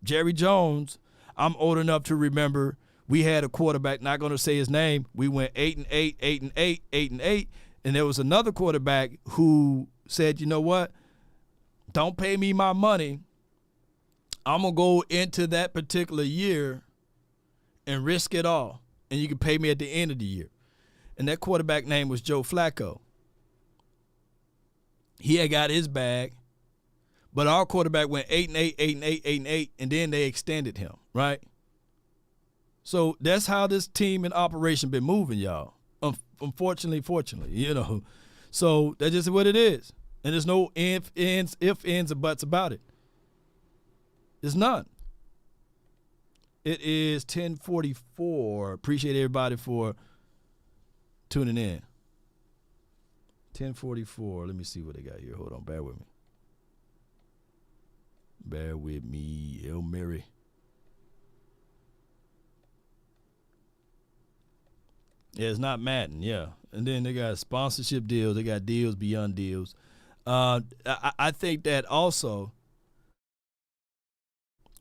Jerry Jones, I'm old enough to remember we had a quarterback, not going to say his name. We went 8-8, 8-8, 8-8, and there was another quarterback who said, you know what, don't pay me my money. I'm going to go into that particular year and risk it all, and you can pay me at the end of the year. And that quarterback name was Joe Flacco. He had got his bag, but our quarterback went 8-8, 8-8, 8-8, and then they extended him, right? So that's how this team and operation been moving, y'all. Unfortunately, fortunately, So that's just what it is. And there's no ifs, ands, or buts about it. There's none. It is 10:44. Appreciate everybody for tuning in. 10:44. Let me see what they got here. Hold on. Bear with me. Bear with me. Hail Mary. Yeah, it's not Madden. Yeah. And then they got sponsorship deals. They got deals beyond deals. I think that also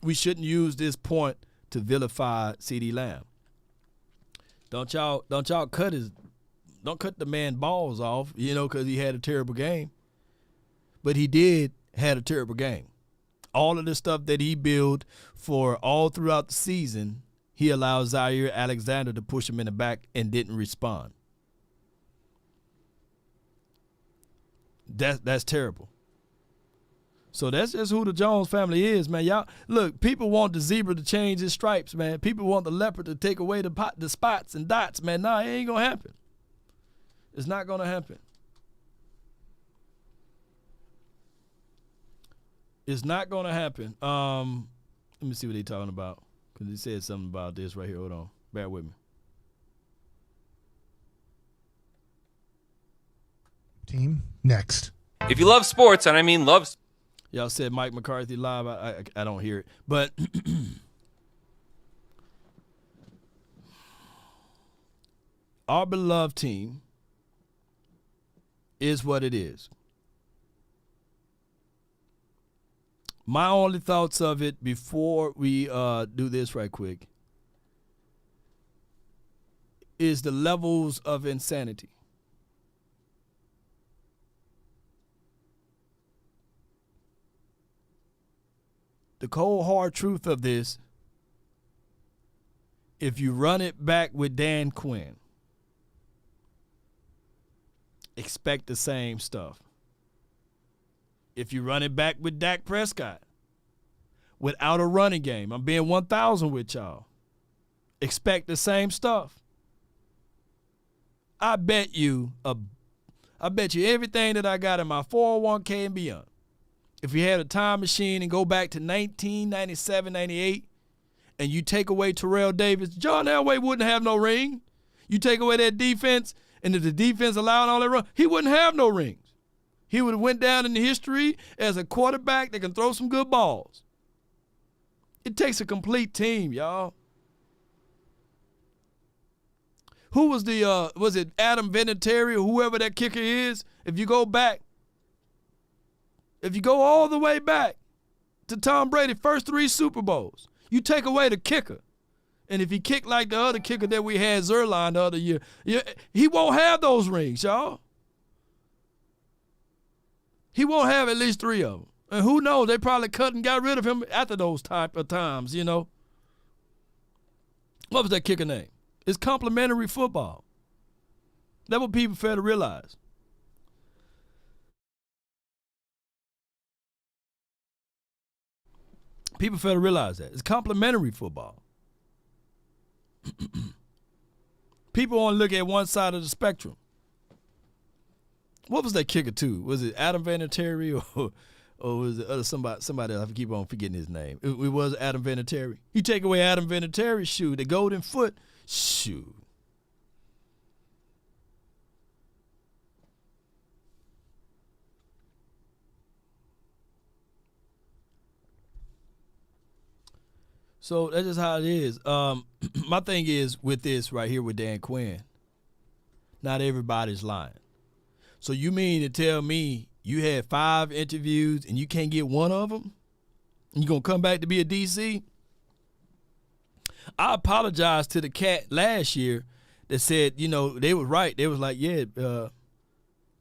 we shouldn't use this point to vilify CeeDee Lamb. Don't y'all cut the man balls off, because he had a terrible game. But he had a terrible game. All of the stuff that he built for all throughout the season, he allowed Zaire Alexander to push him in the back and didn't respond. That's terrible. So that's just who the Jones family is, man. Y'all, look, people want the zebra to change his stripes, man. People want the leopard to take away the spots and dots, man. Nah, it ain't going to happen. It's not going to happen. It's not going to happen. Let me see what they're talking about, because he said something about this right here. Hold on. Bear with me. Team, next. If you love sports, and I mean love. Y'all said Mike McCarthy live. I don't hear it. But our beloved team is what it is. My only thoughts of it before we do this right quick is the levels of insanity. The cold, hard truth of this, if you run it back with Dan Quinn, expect the same stuff. If you run it back with Dak Prescott, without a running game, I'm being 1,000 with y'all, expect the same stuff. I bet you everything that I got in my 401k and beyond. If you had a time machine and go back to 1997, 98, and you take away Terrell Davis, John Elway wouldn't have no ring. You take away that defense, and if the defense allowed all that run, he wouldn't have no rings. He would have went down in history as a quarterback that can throw some good balls. It takes a complete team, y'all. Who was was it Adam Vinatieri or whoever that kicker is? If you go all the way back to Tom Brady, first 3 Super Bowls, you take away the kicker. And if he kicked like the other kicker that we had, Zerline, the other year, he won't have those rings, y'all. He won't have at least 3 of them. And who knows? They probably cut and got rid of him after those type of times, you know. What was that kicker name? It's complimentary football. That's what people fail to realize. People fail to realize that. It's complimentary football. People only look at one side of the spectrum. What was that kicker too? Was it Adam Vinatieri or was it other somebody else? I keep on forgetting his name. It was Adam Vinatieri. You take away Adam Vinatieri's shoe, the golden foot shoe. So that's just how it is. My thing is with this right here with Dan Quinn, not everybody's lying. So you mean to tell me you had 5 interviews and you can't get one of them? And you going to come back to be a DC? I apologized to the cat last year that said, you know, they were right. They was like, yeah,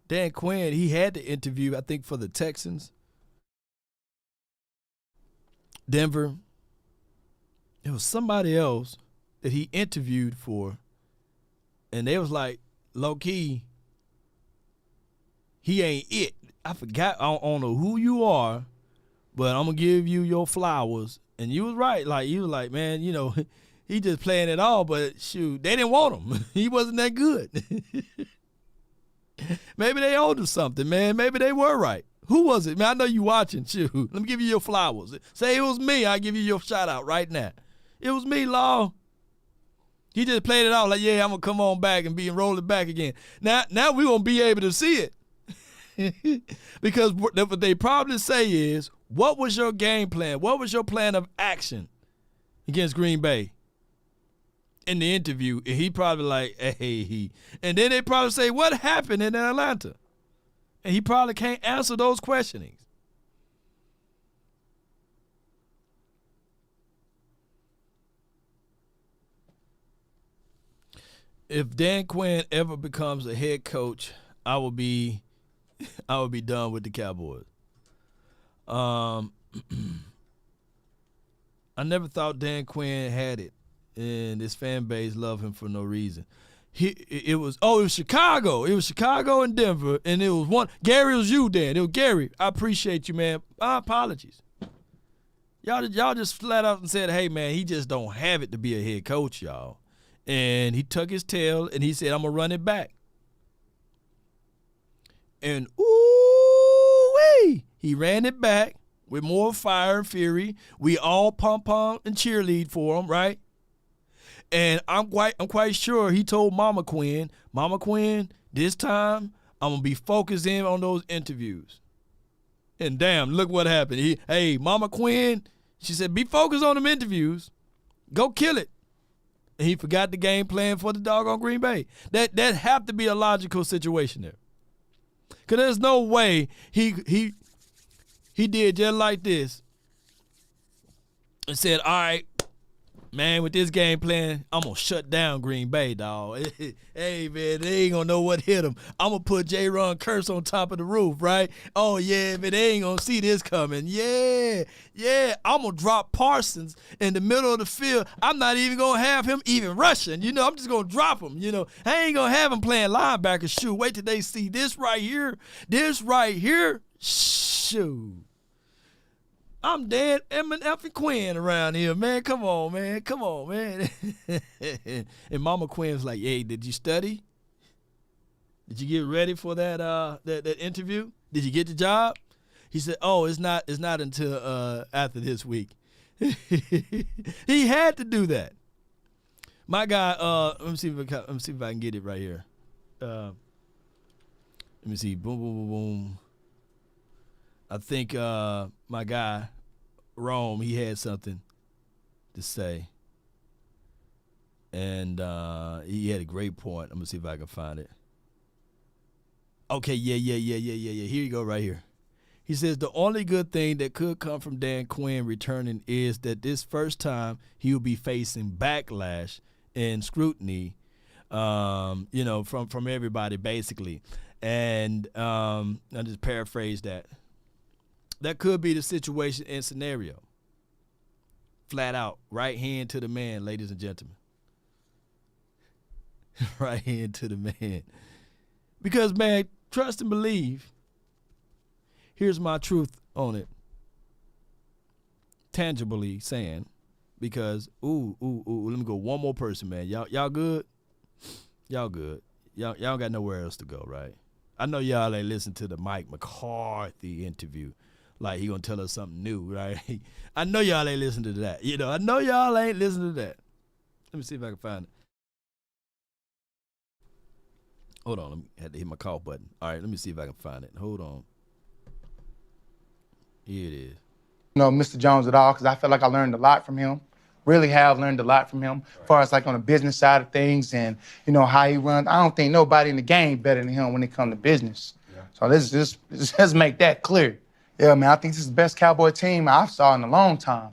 Dan Quinn, he had to interview, I think, for the Texans, Denver. There was somebody else that he interviewed for, and they was like, low-key, he ain't it. I forgot, I don't know who you are, but I'm going to give you your flowers. And you was right. Like, you was like, man, you know, he just playing it all, but shoot, they didn't want him. He wasn't that good. Maybe they owed him something, man. Maybe they were right. Who was it? Man, I know you watching. Shoot, let me give you your flowers. Say it was me, I'll give you your shout out right now. It was me, Law. He just played it out like, yeah, I'm going to come on back and roll it back again. Now we won't be able to see it. Because what they probably say is, what was your game plan? What was your plan of action against Green Bay in the interview? And he probably like, hey. And then they probably say, what happened in Atlanta? And he probably can't answer those questionings. If Dan Quinn ever becomes a head coach, I will be done with the Cowboys. I never thought Dan Quinn had it, and this fan base loved him for no reason. It was Chicago. It was Chicago and Denver, and it was one. Gary, it was you, Dan. It was Gary. I appreciate you, man. My apologies. Y'all just flat out and said, hey, man, he just don't have it to be a head coach, y'all. And he tucked his tail, and he said, I'm going to run it back. And, ooh-wee, he ran it back with more fire and fury. We all pump and cheerlead for him, right? And I'm quite sure he told Mama Quinn, this time I'm going to be focused in on those interviews. And damn, look what happened. Hey, Mama Quinn, she said, be focused on them interviews. Go kill it. And he forgot the game plan for the doggone Green Bay. That have to be a logical situation there. Because there's no way he did just like this and said, all right, man, with this game plan, I'm going to shut down Green Bay, dog. Hey, man, they ain't going to know what hit them. I'm going to put J-Ron Curse on top of the roof, right? Oh, yeah, but they ain't going to see this coming. Yeah, I'm going to drop Parsons in the middle of the field. I'm not even going to have him even rushing. You know, I'm just going to drop him. You know, I ain't going to have him playing linebacker. Shoot, wait till they see this right here. Shoot. I'm Dan effing Quinn around here, man. Come on, man. And Mama Quinn's like, hey, did you study? Did you get ready for that interview? Did you get the job? He said, oh, it's not until after this week. He had to do that. My guy, let me see if I can get it right here. Let me see. Boom, boom, boom, boom. I think my guy, Rome, he had something to say. And he had a great point. I'm going to see if I can find it. Okay, yeah. Here you go right here. He says, the only good thing that could come from Dan Quinn returning is that this first time he will be facing backlash and scrutiny, from everybody basically. And I'll just paraphrase that. That could be the situation and scenario. Flat out, right hand to the man, ladies and gentlemen. Right hand to the man. Because, man, trust and believe. Here's my truth on it. Tangibly saying, because, let me go one more person, man. Y'all good? Y'all good. Y'all don't got nowhere else to go, right? I know y'all ain't listen to the Mike McCarthy interview. Like he gonna tell us something new, right? I know y'all ain't listen to that. I know y'all ain't listen to that. Let me see if I can find it. Hold on, I had to hit my call button. All right, let me see if I can find it. Hold on. Here it is. Mr. Jones at all, because I feel like I learned a lot from him. Really have learned a lot from him as far as like on the business side of things and, how he runs. I don't think nobody in the game better than him when it comes to business. Yeah. So let's make that clear. Yeah, man, I think this is the best Cowboy team I've saw in a long time.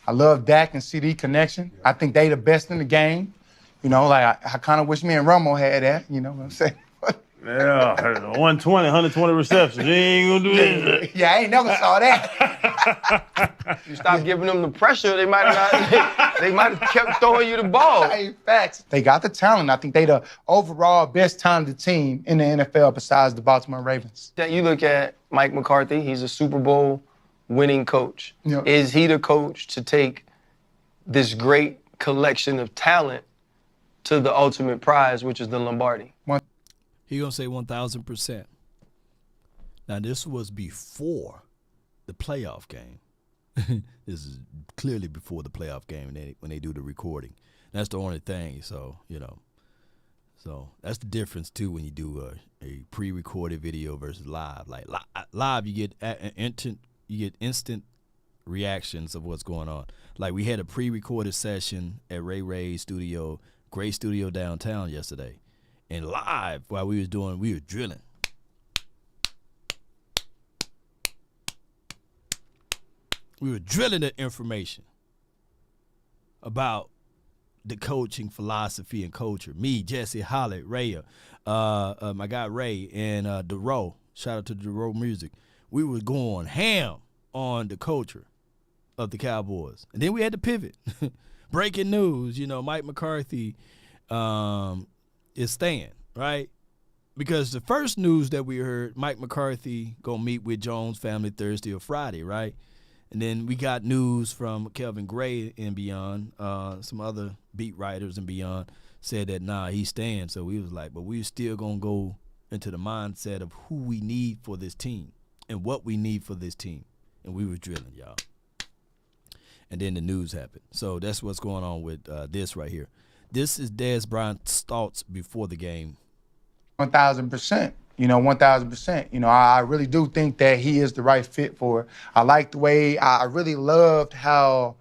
I love Dak and CD connection. Yeah. I think they the best in the game. I kind of wish me and Romo had that, you know what I'm saying? Yeah, 120, 120 receptions. You ain't gonna do this. Yeah, I ain't never saw that. You stop giving them the pressure, they might have kept throwing you the ball. Hey, facts. They got the talent. I think they the overall best talented team in the NFL besides the Baltimore Ravens. You look at Mike McCarthy, he's a Super Bowl winning coach. Yep. Is he the coach to take this great collection of talent to the ultimate prize, which is the Lombardi? He gonna say 1,000%. Now this was before the playoff game. This is clearly before the playoff game when they do the recording. That's the only thing. So so that's the difference too when you do a pre-recorded video versus live. Like live, you get instant reactions of what's going on. Like we had a pre-recorded session at Ray Ray's studio, great studio downtown yesterday. And live, while we were drilling. We were drilling the information about the coaching philosophy and culture. Me, Jesse, Holly, Ray, my guy Ray, and DeRoe. Shout out to DeRoe Music. We were going ham on the culture of the Cowboys. And then we had to pivot. Breaking news, Mike McCarthy is staying, right? Because the first news that we heard, Mike McCarthy gonna meet with Jones family Thursday or Friday, right? And then we got news from Kelvin Gray and beyond, some other beat writers and beyond said that, he's staying. So we was like, but we're still gonna go into the mindset of who we need for this team and what we need for this team. And we were drilling, y'all. And then the news happened. So that's what's going on with this right here. This is Dez Bryant's thoughts before the game. 1,000%. 1,000%. I really do think that he is the right fit for it. I like the way, I really loved how,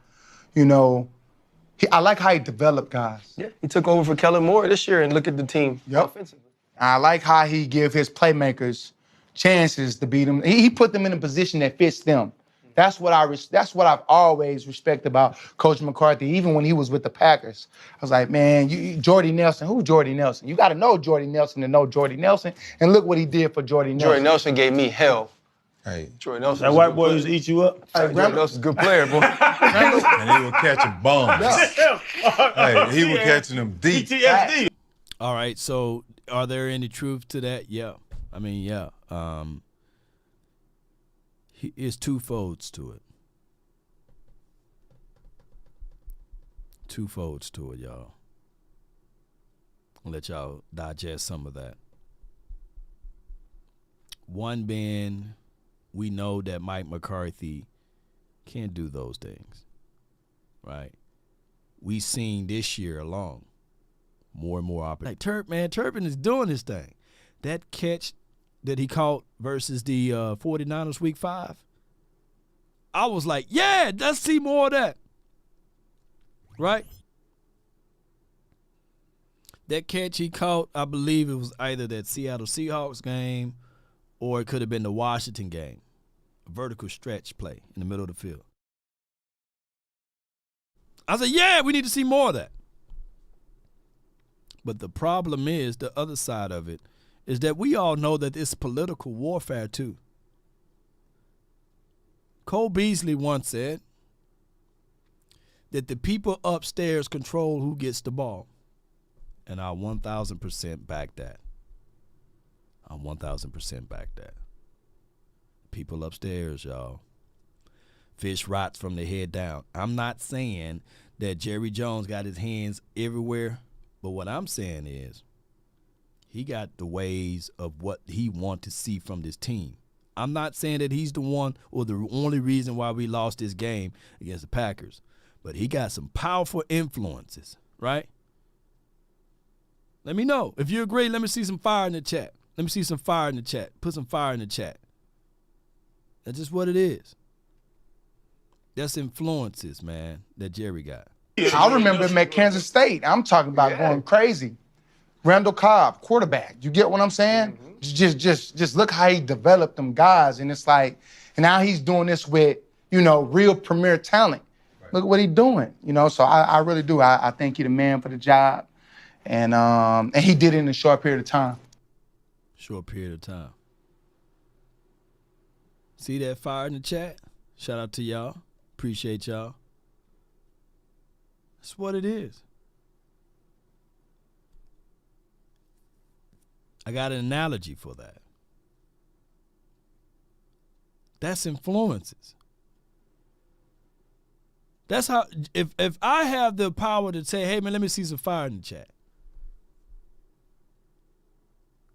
I like how he developed guys. Yeah, he took over for Kellen Moore this year and look at the team offensively. I like how he give his playmakers chances to beat them. He put them in a position that fits them. That's what I've always respected about Coach McCarthy, even when he was with the Packers. I was like, man, Jordy Nelson, who's Jordy Nelson? You got to know Jordy Nelson to know Jordy Nelson. And look what he did for Jordy Nelson. Jordy Nelson gave me hell. Hey, Jordy Nelson. That white boy used to eat you up. Hey, Jordy Nelson's a good player, boy. And he was catching bombs. Hey, he was catching them deep. PTSD. All right, so are there any truth to that? Yeah. I mean, yeah. It's two folds to it. Two folds to it, y'all. I'll let y'all digest some of that. One being, we know that Mike McCarthy can't do those things, right? We seen this year along more and more opportunities. Like Turpin is doing this thing. That catch that he caught versus the 49ers week 5, I was like, yeah, let's see more of that. Right? That catch he caught, I believe it was either that Seattle Seahawks game or it could have been the Washington game. A vertical stretch play in the middle of the field. I said, yeah, we need to see more of that. But the problem is, the other side of it, is that we all know that it's political warfare too. Cole Beasley once said that the people upstairs control who gets the ball. And I 1,000% back that. I 1,000% back that. People upstairs, y'all. Fish rots from the head down. I'm not saying that Jerry Jones got his hands everywhere, but what I'm saying is he got the ways of what he wants to see from this team. I'm not saying that he's the one or the only reason why we lost this game against the Packers, but he got some powerful influences, right? Let me know. If you agree, let me see some fire in the chat. Let me see some fire in the chat. Put some fire in the chat. That's just what it is. That's influences, man, that Jerry got. I remember him at Kansas State. I'm talking about going crazy. Randall Cobb, quarterback. You get what I'm saying? Just look how he developed them guys. And it's like, and now he's doing this with, real premier talent. Right. Look what he's doing, So I really do. I think he's the man for the job. And he did it in a short period of time. Short period of time. See that fire in the chat? Shout out to y'all. Appreciate y'all. That's what it is. I got an analogy for that. That's influences. That's how, if I have the power to say, hey, man, let me see some fire in the chat.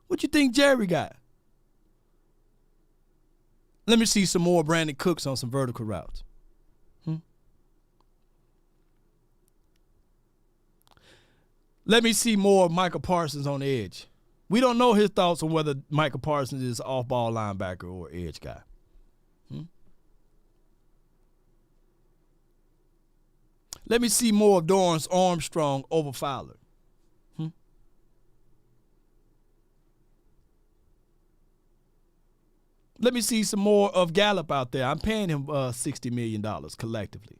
What you think Jerry got? Let me see some more Brandon Cooks on some vertical routes. Let me see more Michael Parsons on the edge. We don't know his thoughts on whether Michael Parsons is off-ball linebacker or edge guy. Let me see more of Dorrance Armstrong over Fowler. Let me see some more of Gallup out there. I'm paying him $60 million collectively.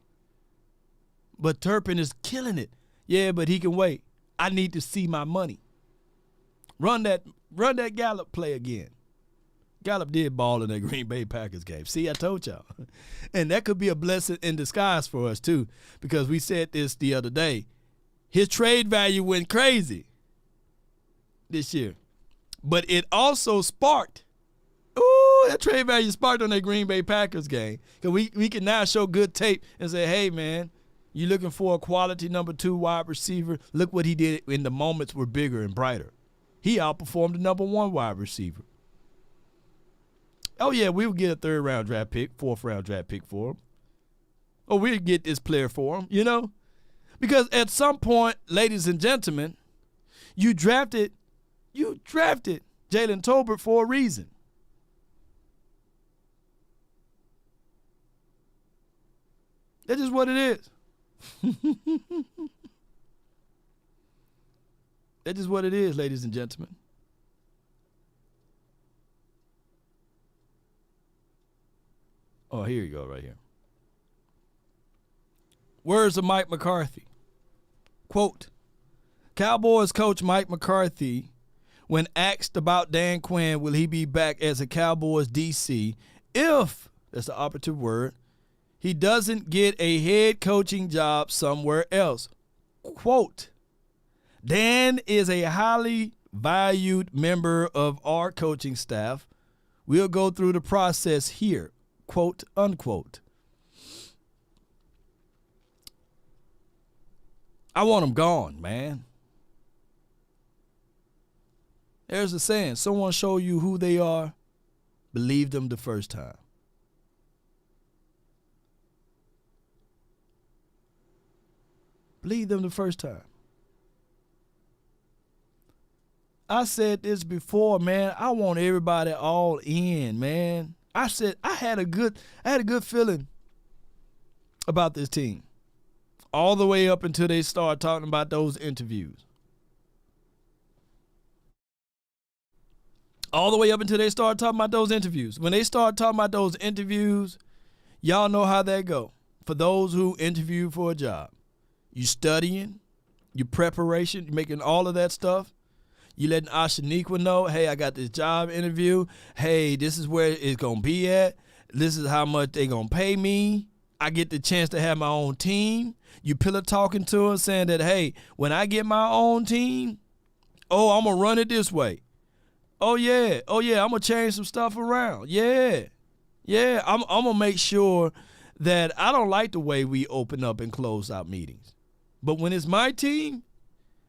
But Turpin is killing it. Yeah, but he can wait. I need to see my money. Run that Gallup play again. Gallup did ball in that Green Bay Packers game. See, I told y'all. And that could be a blessing in disguise for us, too, because we said this the other day. His trade value went crazy this year. But it also sparked. Ooh, that trade value sparked on that Green Bay Packers game. Because we can now show good tape and say, hey, man, you looking for a quality number 2 wide receiver? Look what he did when the moments were bigger and brighter. He outperformed the number 1 wide receiver. Oh, yeah, we would get a 3rd-round draft pick, 4th-round draft pick for him. Or we'd get this player for him, Because at some point, ladies and gentlemen, you drafted Jalen Tolbert for a reason. That's just what it is. That is what it is, ladies and gentlemen. Oh, here you go, right here. Words of Mike McCarthy. Quote, Cowboys coach Mike McCarthy, when asked about Dan Quinn, will he be back as a Cowboys DC if, that's the operative word, he doesn't get a head coaching job somewhere else. Quote, Dan is a highly valued member of our coaching staff. We'll go through the process here, quote, unquote. I want him gone, man. There's a saying, someone show you who they are, believe them the first time. Believe them the first time. I said this before, man. I want everybody all in, man. I said I had a good feeling about this team. All the way up until they start talking about those interviews. All the way up until they start talking about those interviews. When they start talking about those interviews, y'all know how that go. For those who interview for a job. You studying, your preparation, you're making all of that stuff. You letting Ashaniqua know, hey, I got this job interview. Hey, this is where it's going to be at. This is how much they gonna pay me. I get the chance to have my own team. You pillow talking to her saying that, hey, when I get my own team, I'm gonna run it this way. Oh yeah, I'm gonna change some stuff around. Yeah, I'm gonna make sure that I don't like the way we open up and close out meetings. But when it's my team,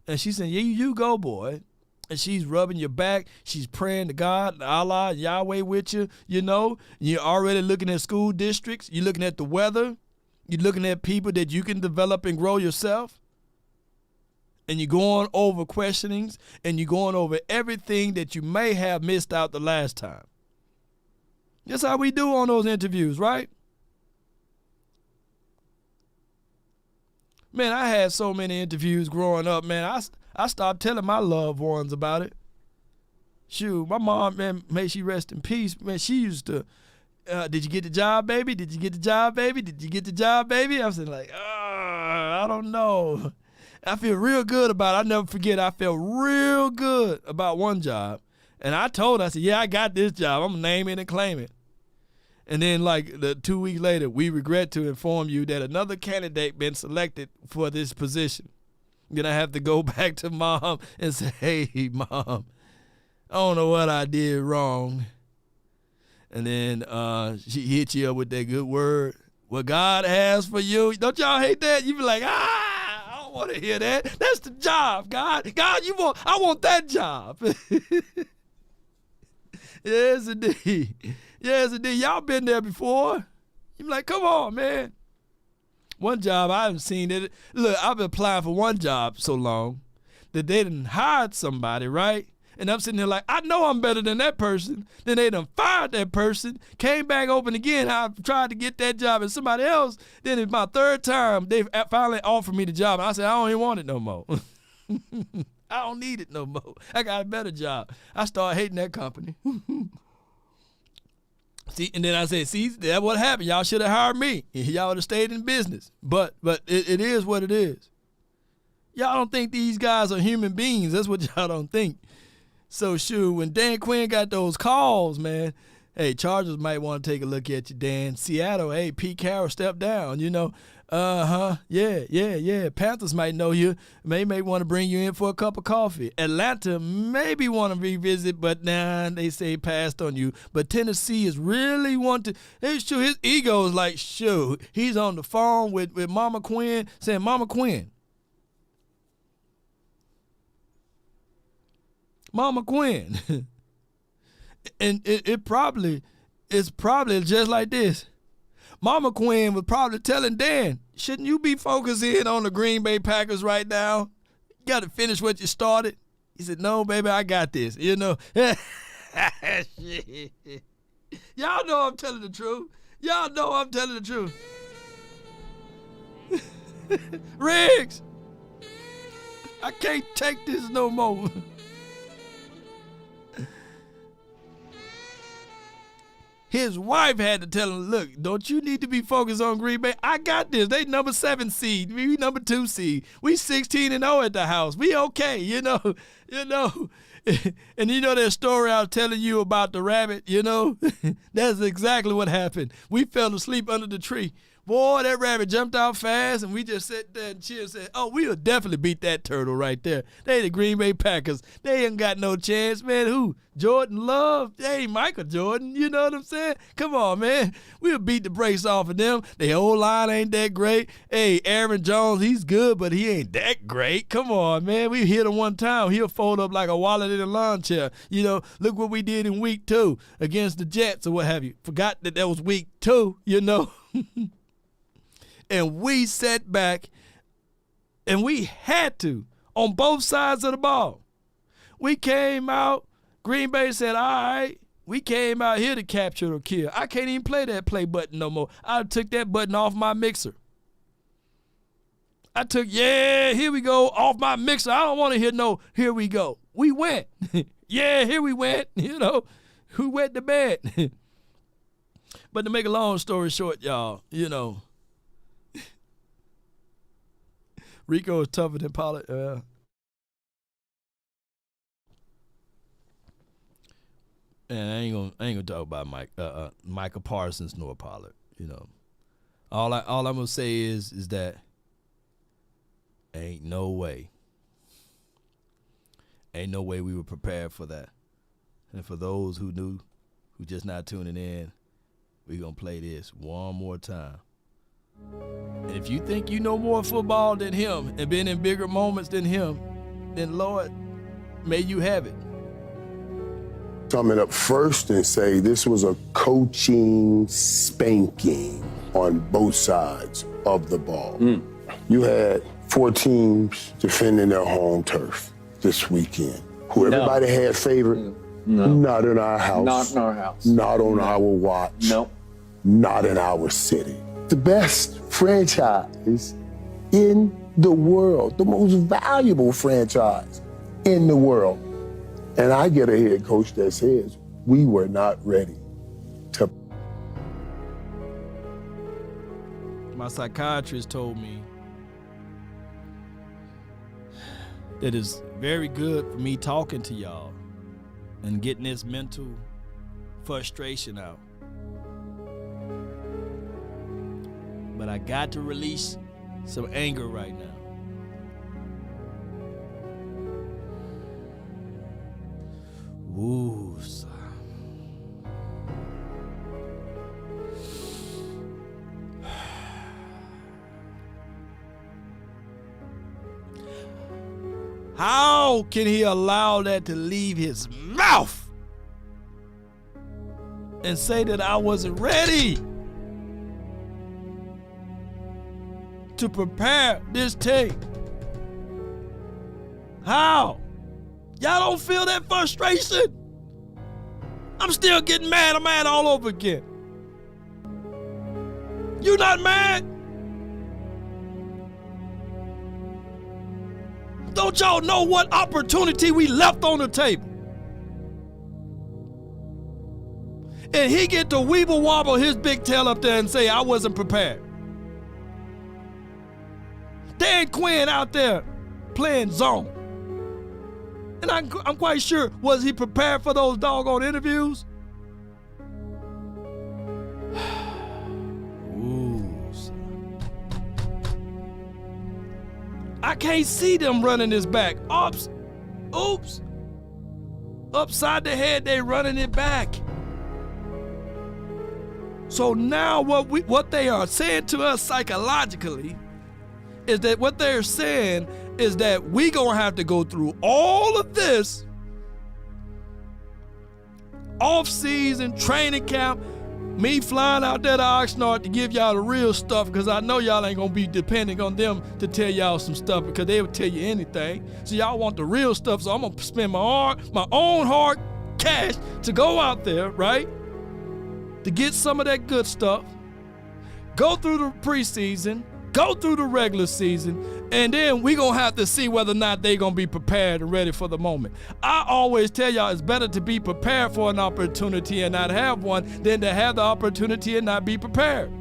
and she's saying, yeah, you go, boy. And she's rubbing your back. She's praying to God, Allah, Yahweh with you. You know, you're already looking at school districts. You're looking at the weather. You're looking at people that you can develop and grow yourself. And you're going over questionings, and you're going over everything that you may have missed out the last time. That's how we do on those interviews, right? Man, I had so many interviews growing up, man. I stopped telling my loved ones about it. Shoot, my mom, man, may she rest in peace. Man, she used to, did you get the job, baby? Did you get the job, baby? Did you get the job, baby? I was like, I don't know. I feel real good about it. I'll never forget, I felt real good about one job. And I told her, I said, yeah, I got this job. I'm going to name it and claim it. And then, like, 2 weeks later, we regret to inform you that another candidate been selected for this position. Then I have to go back to mom and say, hey, mom, I don't know what I did wrong. And then she hit you up with that good word. What God has for you. Don't y'all hate that? You be like, I don't want to hear that. That's the job, God. God, I want that job. Yes, indeed. Yes, indeed. Y'all been there before. You be like, come on, man. One job, I haven't seen it. Look, I've been applying for one job so long that they done hired somebody, right? And I'm sitting there like, I know I'm better than that person. Then they done fired that person, came back open again. I tried to get that job and somebody else. Then it's my third time, they finally offered me the job. And I said, I don't even want it no more. I don't need it no more. I got a better job. I started hating that company. See, and then I said, see, that's what happened. Y'all should have hired me. Y'all would have stayed in business. But it is what it is. Y'all don't think these guys are human beings. That's what y'all don't think. So, shoot, when Dan Quinn got those calls, man, hey, Chargers might want to take a look at you, Dan. Seattle, hey, Pete Carroll stepped down, you know. Yeah. Panthers might know you. May want to bring you in for a cup of coffee. Atlanta maybe want to revisit, but nah, they say passed on you. But Tennessee is really want to. Hey, shoot, his ego is like, shoot, he's on the phone with Mama Quinn saying, Mama Quinn. Mama Quinn. And it's probably just like this. Mama Quinn was probably telling Dan, shouldn't you be focusing on the Green Bay Packers right now? You got to finish what you started. He said, no, baby, I got this. You know. Y'all know I'm telling the truth. Y'all know I'm telling the truth. Riggs, I can't take this no more. His wife had to tell him, look, don't you need to be focused on Green Bay? I got this. They number 7 seed. We number 2 seed. We 16-0 at the house. We okay, you know. And you know that story I was telling you about the rabbit, you know? That's exactly what happened. We fell asleep under the tree. Boy, that rabbit jumped out fast, and we just sat there and cheered and said, oh, we'll definitely beat that turtle right there. They the Green Bay Packers. They ain't got no chance, man. Who? Jordan Love? Hey, Michael Jordan. You know what I'm saying? Come on, man. We'll beat the brakes off of them. The O-line ain't that great. Hey, Aaron Jones, he's good, but he ain't that great. Come on, man. We hit him one time. He'll fold up like a wallet in a lawn chair. You know, look what we did in week 2 against the Jets or what have you. Forgot that was week 2, you know. And we sat back, and we had to, on both sides of the ball. We came out, Green Bay said, all right, we came out here to capture or kill. I can't even play that play button no more. I took that button off my mixer. I took, here we go, off my mixer. I don't want to hear no, here we go. We went. Here we went, you know. Who went to bed? But to make a long story short, y'all, you know, Rico is tougher than Pollard. And I ain't gonna talk about Micah Parsons nor Pollard. You know, all I'm gonna say is that ain't no way we were prepared for that. And for those who just not tuning in, we gonna play this one more time. And if you think you know more football than him and been in bigger moments than him, then Lord, may you have it. Sum it up first and say this was a coaching spanking on both sides of the ball. You had 4 teams defending their home turf this weekend. Who everybody had favorite? No. Not in our house. Not in our house. Not on our watch. No. Not in our city. The best franchise in the world, the most valuable franchise in the world. And I get a head coach that says we were not ready to. My psychiatrist told me that it's very good for me talking to y'all and getting this mental frustration out. But I got to release some anger right now. Ooh, son. How can he allow that to leave his mouth and say that I wasn't ready to prepare this tape? How? Y'all don't feel that frustration? I'm still getting mad. I'm mad all over again. You not mad? Don't y'all know what opportunity we left on the table? And he get to weeble wobble his big tail up there and say I wasn't prepared. Dan Quinn out there playing zone. And I'm quite sure, was he prepared for those doggone interviews? Ooh, son. I can't see them running this back. Oops. Upside the head, they running it back. So now what they are saying to us psychologically is that what they're saying is that we gonna have to go through all of this off-season training camp, me flying out there to Oxnard to give y'all the real stuff, because I know y'all ain't gonna be depending on them to tell y'all some stuff, because they would tell you anything. So y'all want the real stuff, so I'm gonna spend my own hard cash to go out there, right, to get some of that good stuff, go through the preseason, go through the regular season, and then we gonna have to see whether or not they gonna be prepared and ready for the moment. I always tell y'all it's better to be prepared for an opportunity and not have one than to have the opportunity and not be prepared.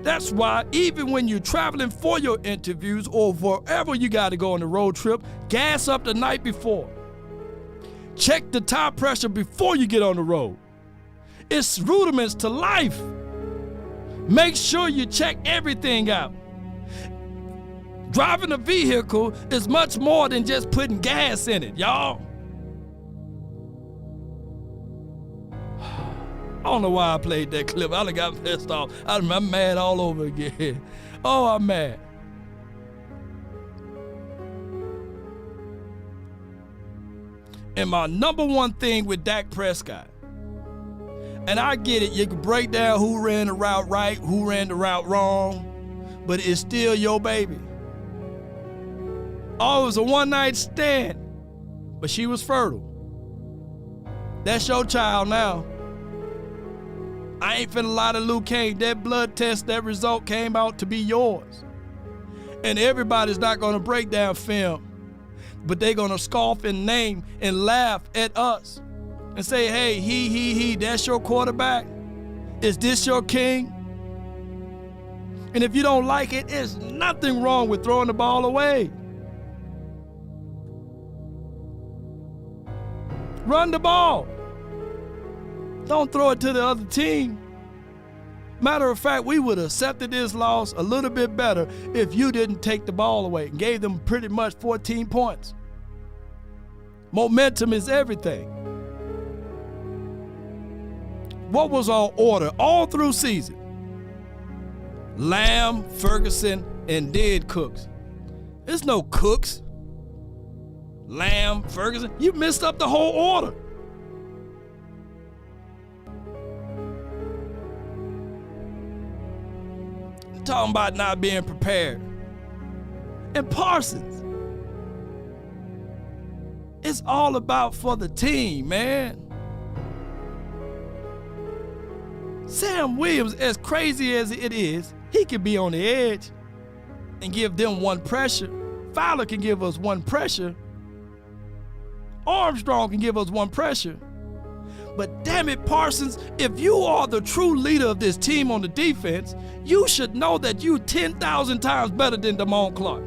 That's why even when you're traveling for your interviews or wherever you gotta go on the road trip, gas up the night before. Check the tire pressure before you get on the road. It's rudiments to life. Make sure you check everything out. Driving a vehicle is much more than just putting gas in it, y'all. I don't know why I played that clip. I done got pissed off. I'm mad all over again. Oh, I'm mad. And my number one thing with Dak Prescott, and I get it, you can break down who ran the route right, who ran the route wrong, but it's still your baby. Oh, it was a one-night stand, but she was fertile. That's your child now. I ain't finna lie to Luke Kane. That blood test, that result came out to be yours. And everybody's not gonna break down film, but they're gonna scoff and name and laugh at us and say, hey, he, that's your quarterback? Is this your king? And if you don't like it, there's nothing wrong with throwing the ball away. Run the ball. Don't throw it to the other team. Matter of fact, we would have accepted this loss a little bit better if you didn't take the ball away and gave them pretty much 14 points. Momentum is everything. What was our order all through season? Lamb, Ferguson, and dead Cooks. There's no Cooks. Lamb, Ferguson. You messed up the whole order. Talking about not being prepared. And Parsons. It's all about for the team, man. Sam Williams, as crazy as it is, he can be on the edge and give them one pressure. Fowler can give us one pressure. Armstrong can give us one pressure. But damn it, Parsons, if you are the true leader of this team on the defense, you should know that you 10,000 times better than Damone Clark.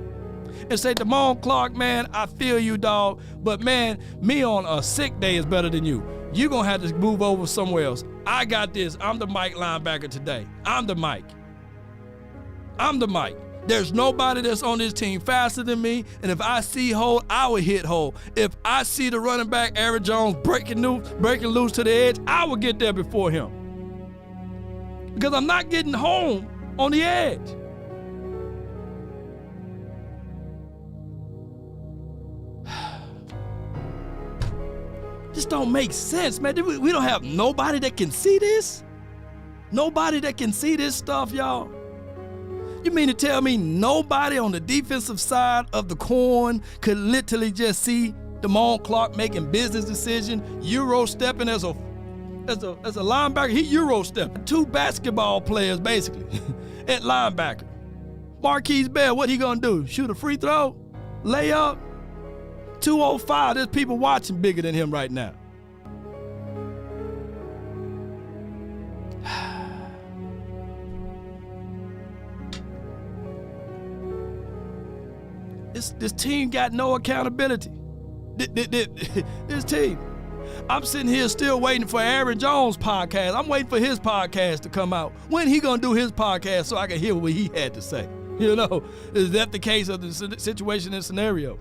And say, Damone Clark, man, I feel you, dog, but man, me on a sick day is better than you. You're going to have to move over somewhere else. I got this. I'm the Mike linebacker today. I'm the Mike. There's nobody that's on this team faster than me, and if I see hole, I will hit hole. If I see the running back, Aaron Jones, breaking loose to the edge, I will get there before him. Because I'm not getting home on the edge. This don't make sense, man. We don't have nobody that can see this? Nobody that can see this stuff, y'all? You mean to tell me nobody on the defensive side of the coin could literally just see Damone Clark making business decisions, Euro stepping as a linebacker? He Euro stepping. 2 basketball players basically at linebacker. Marquise Bell, what he gonna do? Shoot a free throw? Layup? 205. There's people watching bigger than him right now. This team got no accountability. This team. I'm sitting here still waiting for Aaron Jones' podcast. I'm waiting for his podcast to come out. When he gonna do his podcast so I can hear what he had to say? You know, is that the case of the situation and scenario?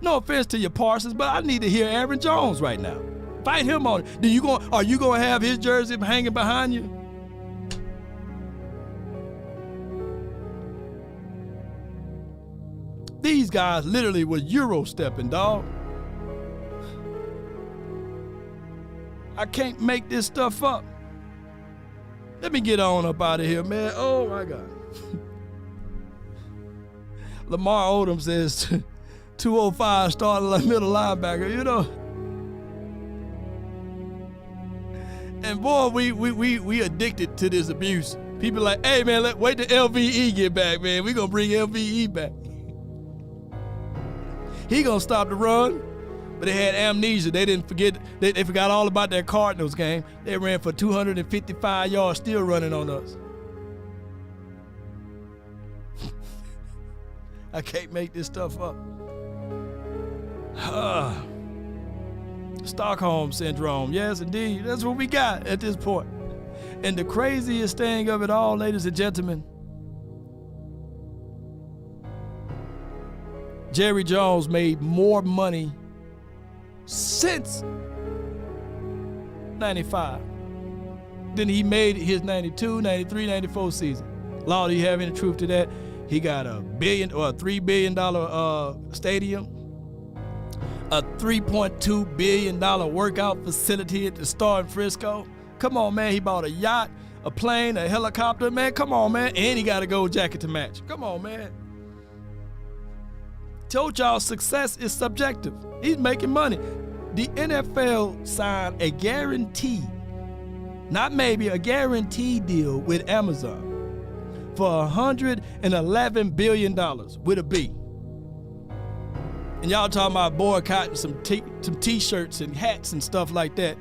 No offense to your Parsons, but I need to hear Aaron Jones right now. Fight him on it. Are you gonna have his jersey hanging behind you? These guys literally were Euro stepping, dog. I can't make this stuff up. Let me get on up out of here, man. Oh my God. Lamar Odom says 205 starting middle linebacker, you know. And boy, we addicted to this abuse. People like, hey man, wait till LVE get back, man. We gonna bring LVE back. He gonna stop the run, but they had amnesia. They didn't forget. They forgot all about that Cardinals game. They ran for 255 yards, still running on us. I can't make this stuff up. Stockholm Syndrome. Yes, indeed. That's what we got at this point. And the craziest thing of it all, ladies and gentlemen, Jerry Jones made more money since 95 than he made his 92, 93, 94 season. Lord, do you have any truth to that? He got a $3 billion stadium, a $3.2 billion workout facility at the Star in Frisco. Come on, man. He bought a yacht, a plane, a helicopter. Man, come on, man. And he got a gold jacket to match. Come on, man. Told y'all success is subjective. He's making money. The NFL signed a guarantee, not maybe, a guarantee deal with Amazon for $111 billion with a B. And y'all talking about boycotting some t-shirts and hats and stuff like that.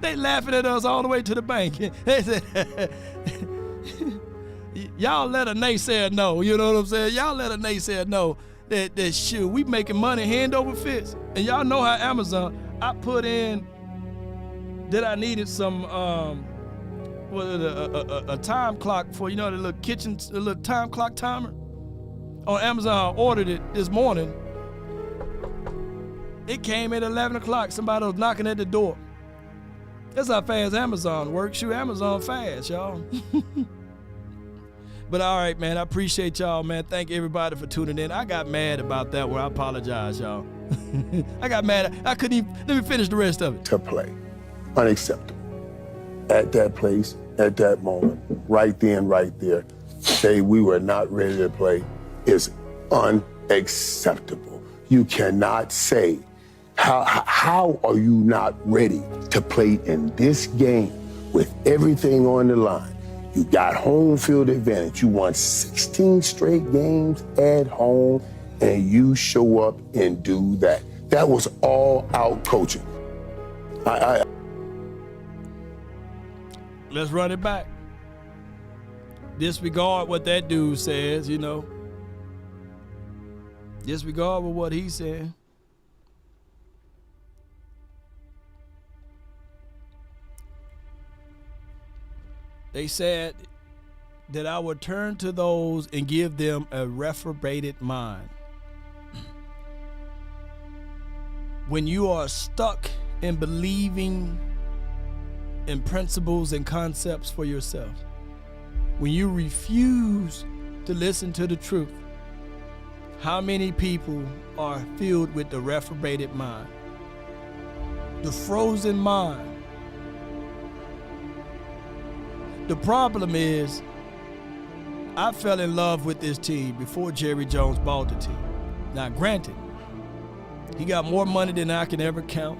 They laughing at us all the way to the bank. They said, y'all let a naysayer know, you know what I'm saying? Y'all let a naysayer know that shoot, we making money hand over fist. And y'all know how Amazon, I put in that I needed some a time clock for, the little kitchen, the little time clock timer. On Amazon, I ordered it this morning. It came at 11 o'clock. Somebody was knocking at the door. That's how fast Amazon works. Shoot, Amazon fast, y'all. But all right, man, I appreciate y'all, man. Thank everybody for tuning in. I got mad about that one. I apologize, y'all. I got mad. I couldn't even, let me finish the rest of it. To play. Unacceptable. At that place, at that moment, right then, right there, say we were not ready to play is unacceptable. You cannot say, how are you not ready to play in this game with everything on the line? You got home field advantage. You won 16 straight games at home, and you show up and do that. That was all out coaching. Let's run it back. Disregard what that dude says, Disregard with what he said. They said that I would turn to those and give them a reprobated mind. When you are stuck in believing in principles and concepts for yourself, when you refuse to listen to the truth, how many people are filled with the reprobated mind? The frozen mind. The problem is, I fell in love with this team before Jerry Jones bought the team. Now, granted, he got more money than I can ever count.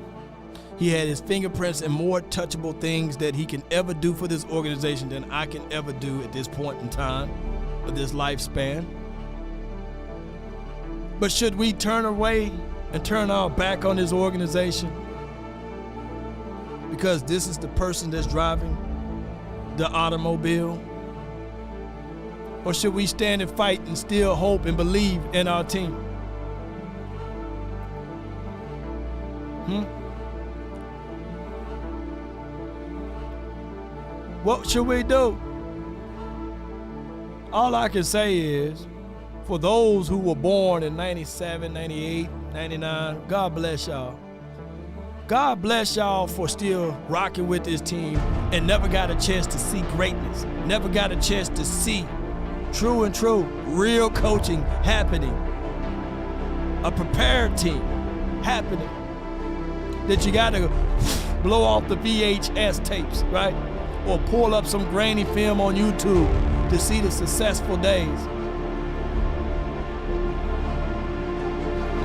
He had his fingerprints and more touchable things that he can ever do for this organization than I can ever do at this point in time of this lifespan. But should we turn away and turn our back on this organization because this is the person that's driving the automobile? Or should we stand and fight and still hope and believe in our team? What should we do? All I can say is, for those who were born in 97, 98, 99, God bless y'all. God bless y'all for still rocking with this team and never got a chance to see greatness, never got a chance to see true and true, real coaching happening, a prepared team happening, that you got to blow off the VHS tapes, right? Or pull up some grainy film on YouTube to see the successful days.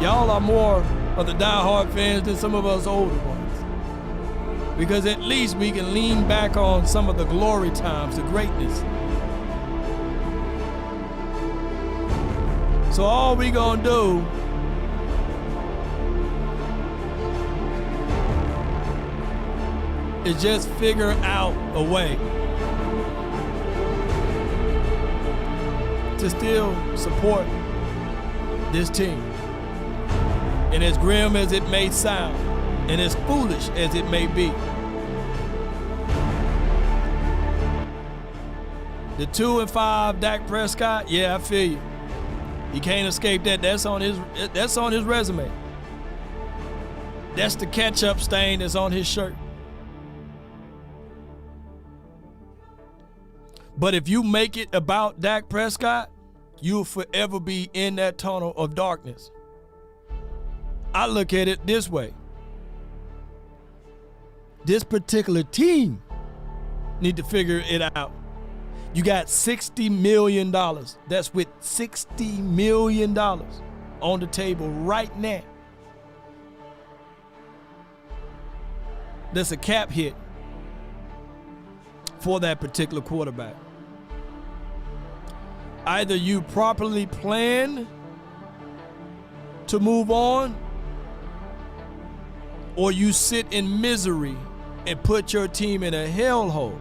Y'all are more of the diehard fans than some of us older ones, because at least we can lean back on some of the glory times, the greatness. So all we gonna do is just figure out a way to still support this team. And as grim as it may sound, and as foolish as it may be, the 2-5 Dak Prescott, yeah, I feel you. He can't escape that. That's on his resume. That's the ketchup stain that's on his shirt. But if you make it about Dak Prescott, you'll forever be in that tunnel of darkness. I look at it this way. This particular team need to figure it out. You got $60 million. That's with $60 million on the table right now. That's a cap hit for that particular quarterback. Either you properly plan to move on, or you sit in misery and put your team in a hellhole.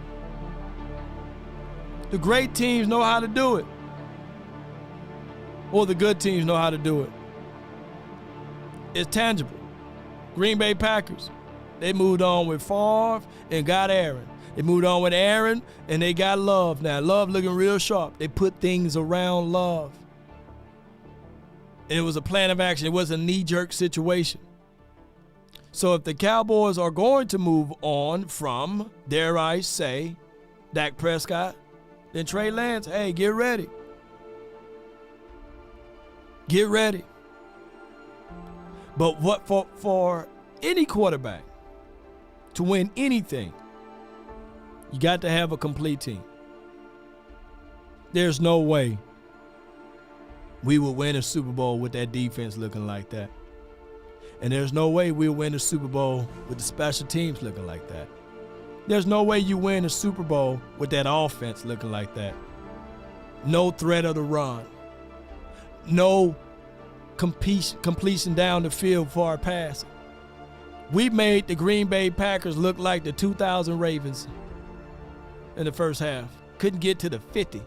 The great teams know how to do it, or the good teams know how to do it. It's tangible. Green Bay Packers. They moved on with Favre and got Aaron. They moved on with Aaron and they got Love. Now, Love looking real sharp. They put things around Love. And it was a plan of action. It wasn't a knee-jerk situation. So if the Cowboys are going to move on from, dare I say, Dak Prescott, then Trey Lance, hey, get ready. Get ready. But what for any quarterback to win anything, you got to have a complete team. There's no way we will win a Super Bowl with that defense looking like that. And there's no way we'll win a Super Bowl with the special teams looking like that. There's no way you win a Super Bowl with that offense looking like that. No threat of the run. No completion down the field for our passing. We made the Green Bay Packers look like the 2000 Ravens in the first half. Couldn't get to the 50.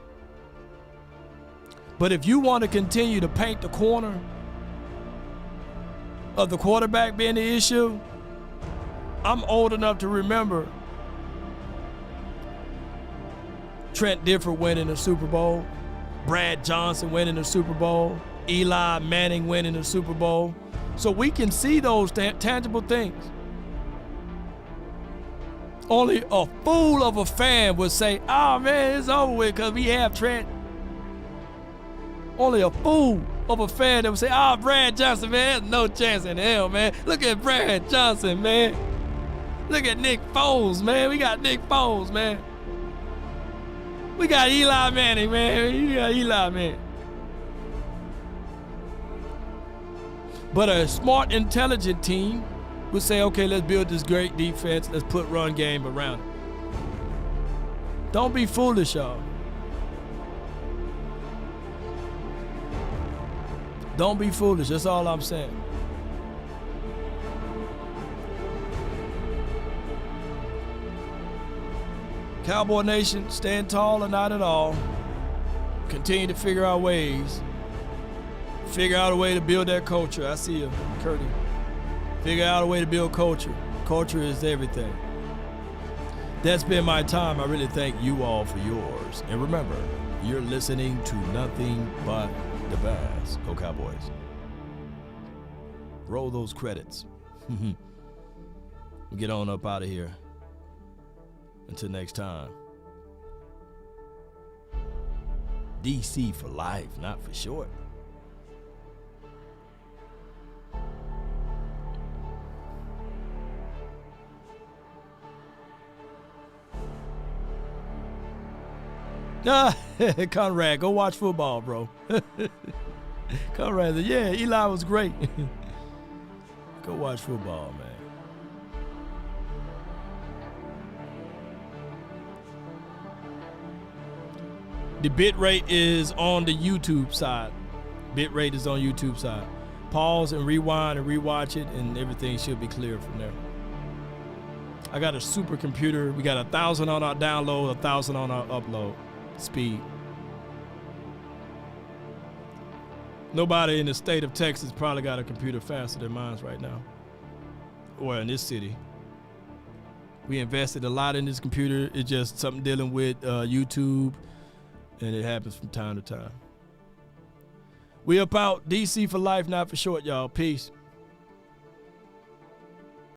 But if you want to continue to paint the corner of the quarterback being the issue, I'm old enough to remember Trent Dilfer winning the Super Bowl, Brad Johnson winning the Super Bowl, Eli Manning winning the Super Bowl. So we can see those tangible things. Only a fool of a fan would say, oh man, it's over with because we have Trent. Only a fool of a fan that would say, oh, Brad Johnson, man, there's no chance in hell, man. Look at Brad Johnson, man. Look at Nick Foles, man. We got Nick Foles, man. We got Eli Manning, man. You got Eli Manning. But a smart, intelligent team would say, okay, let's build this great defense. Let's put run game around it. Don't be foolish, y'all. Don't be foolish. That's all I'm saying. Cowboy Nation, stand tall or not at all. Continue to figure out ways. Figure out a way to build that culture. I see you, Curdy. Figure out a way to build culture. Culture is everything. That's been my time. I really thank you all for yours. And remember, you're listening to nothing but the best. Go Cowboys. Roll those credits. Get on up out of here. Until next time. DC for life, not for short. Conrad, go watch football, bro. Conrad, yeah, Eli was great. Go watch football, man. The bit rate is on the YouTube side. Bit rate is on YouTube side. Pause and rewind and rewatch it, and everything should be clear from there. I got a super computer. We got 1,000 on our download, 1,000 on our upload speed. Nobody in the state of Texas probably got a computer faster than mine right now. Or in this city. We invested a lot in this computer. It's just something dealing with YouTube, and it happens from time to time. We up out. DC for life, not for short, y'all. Peace.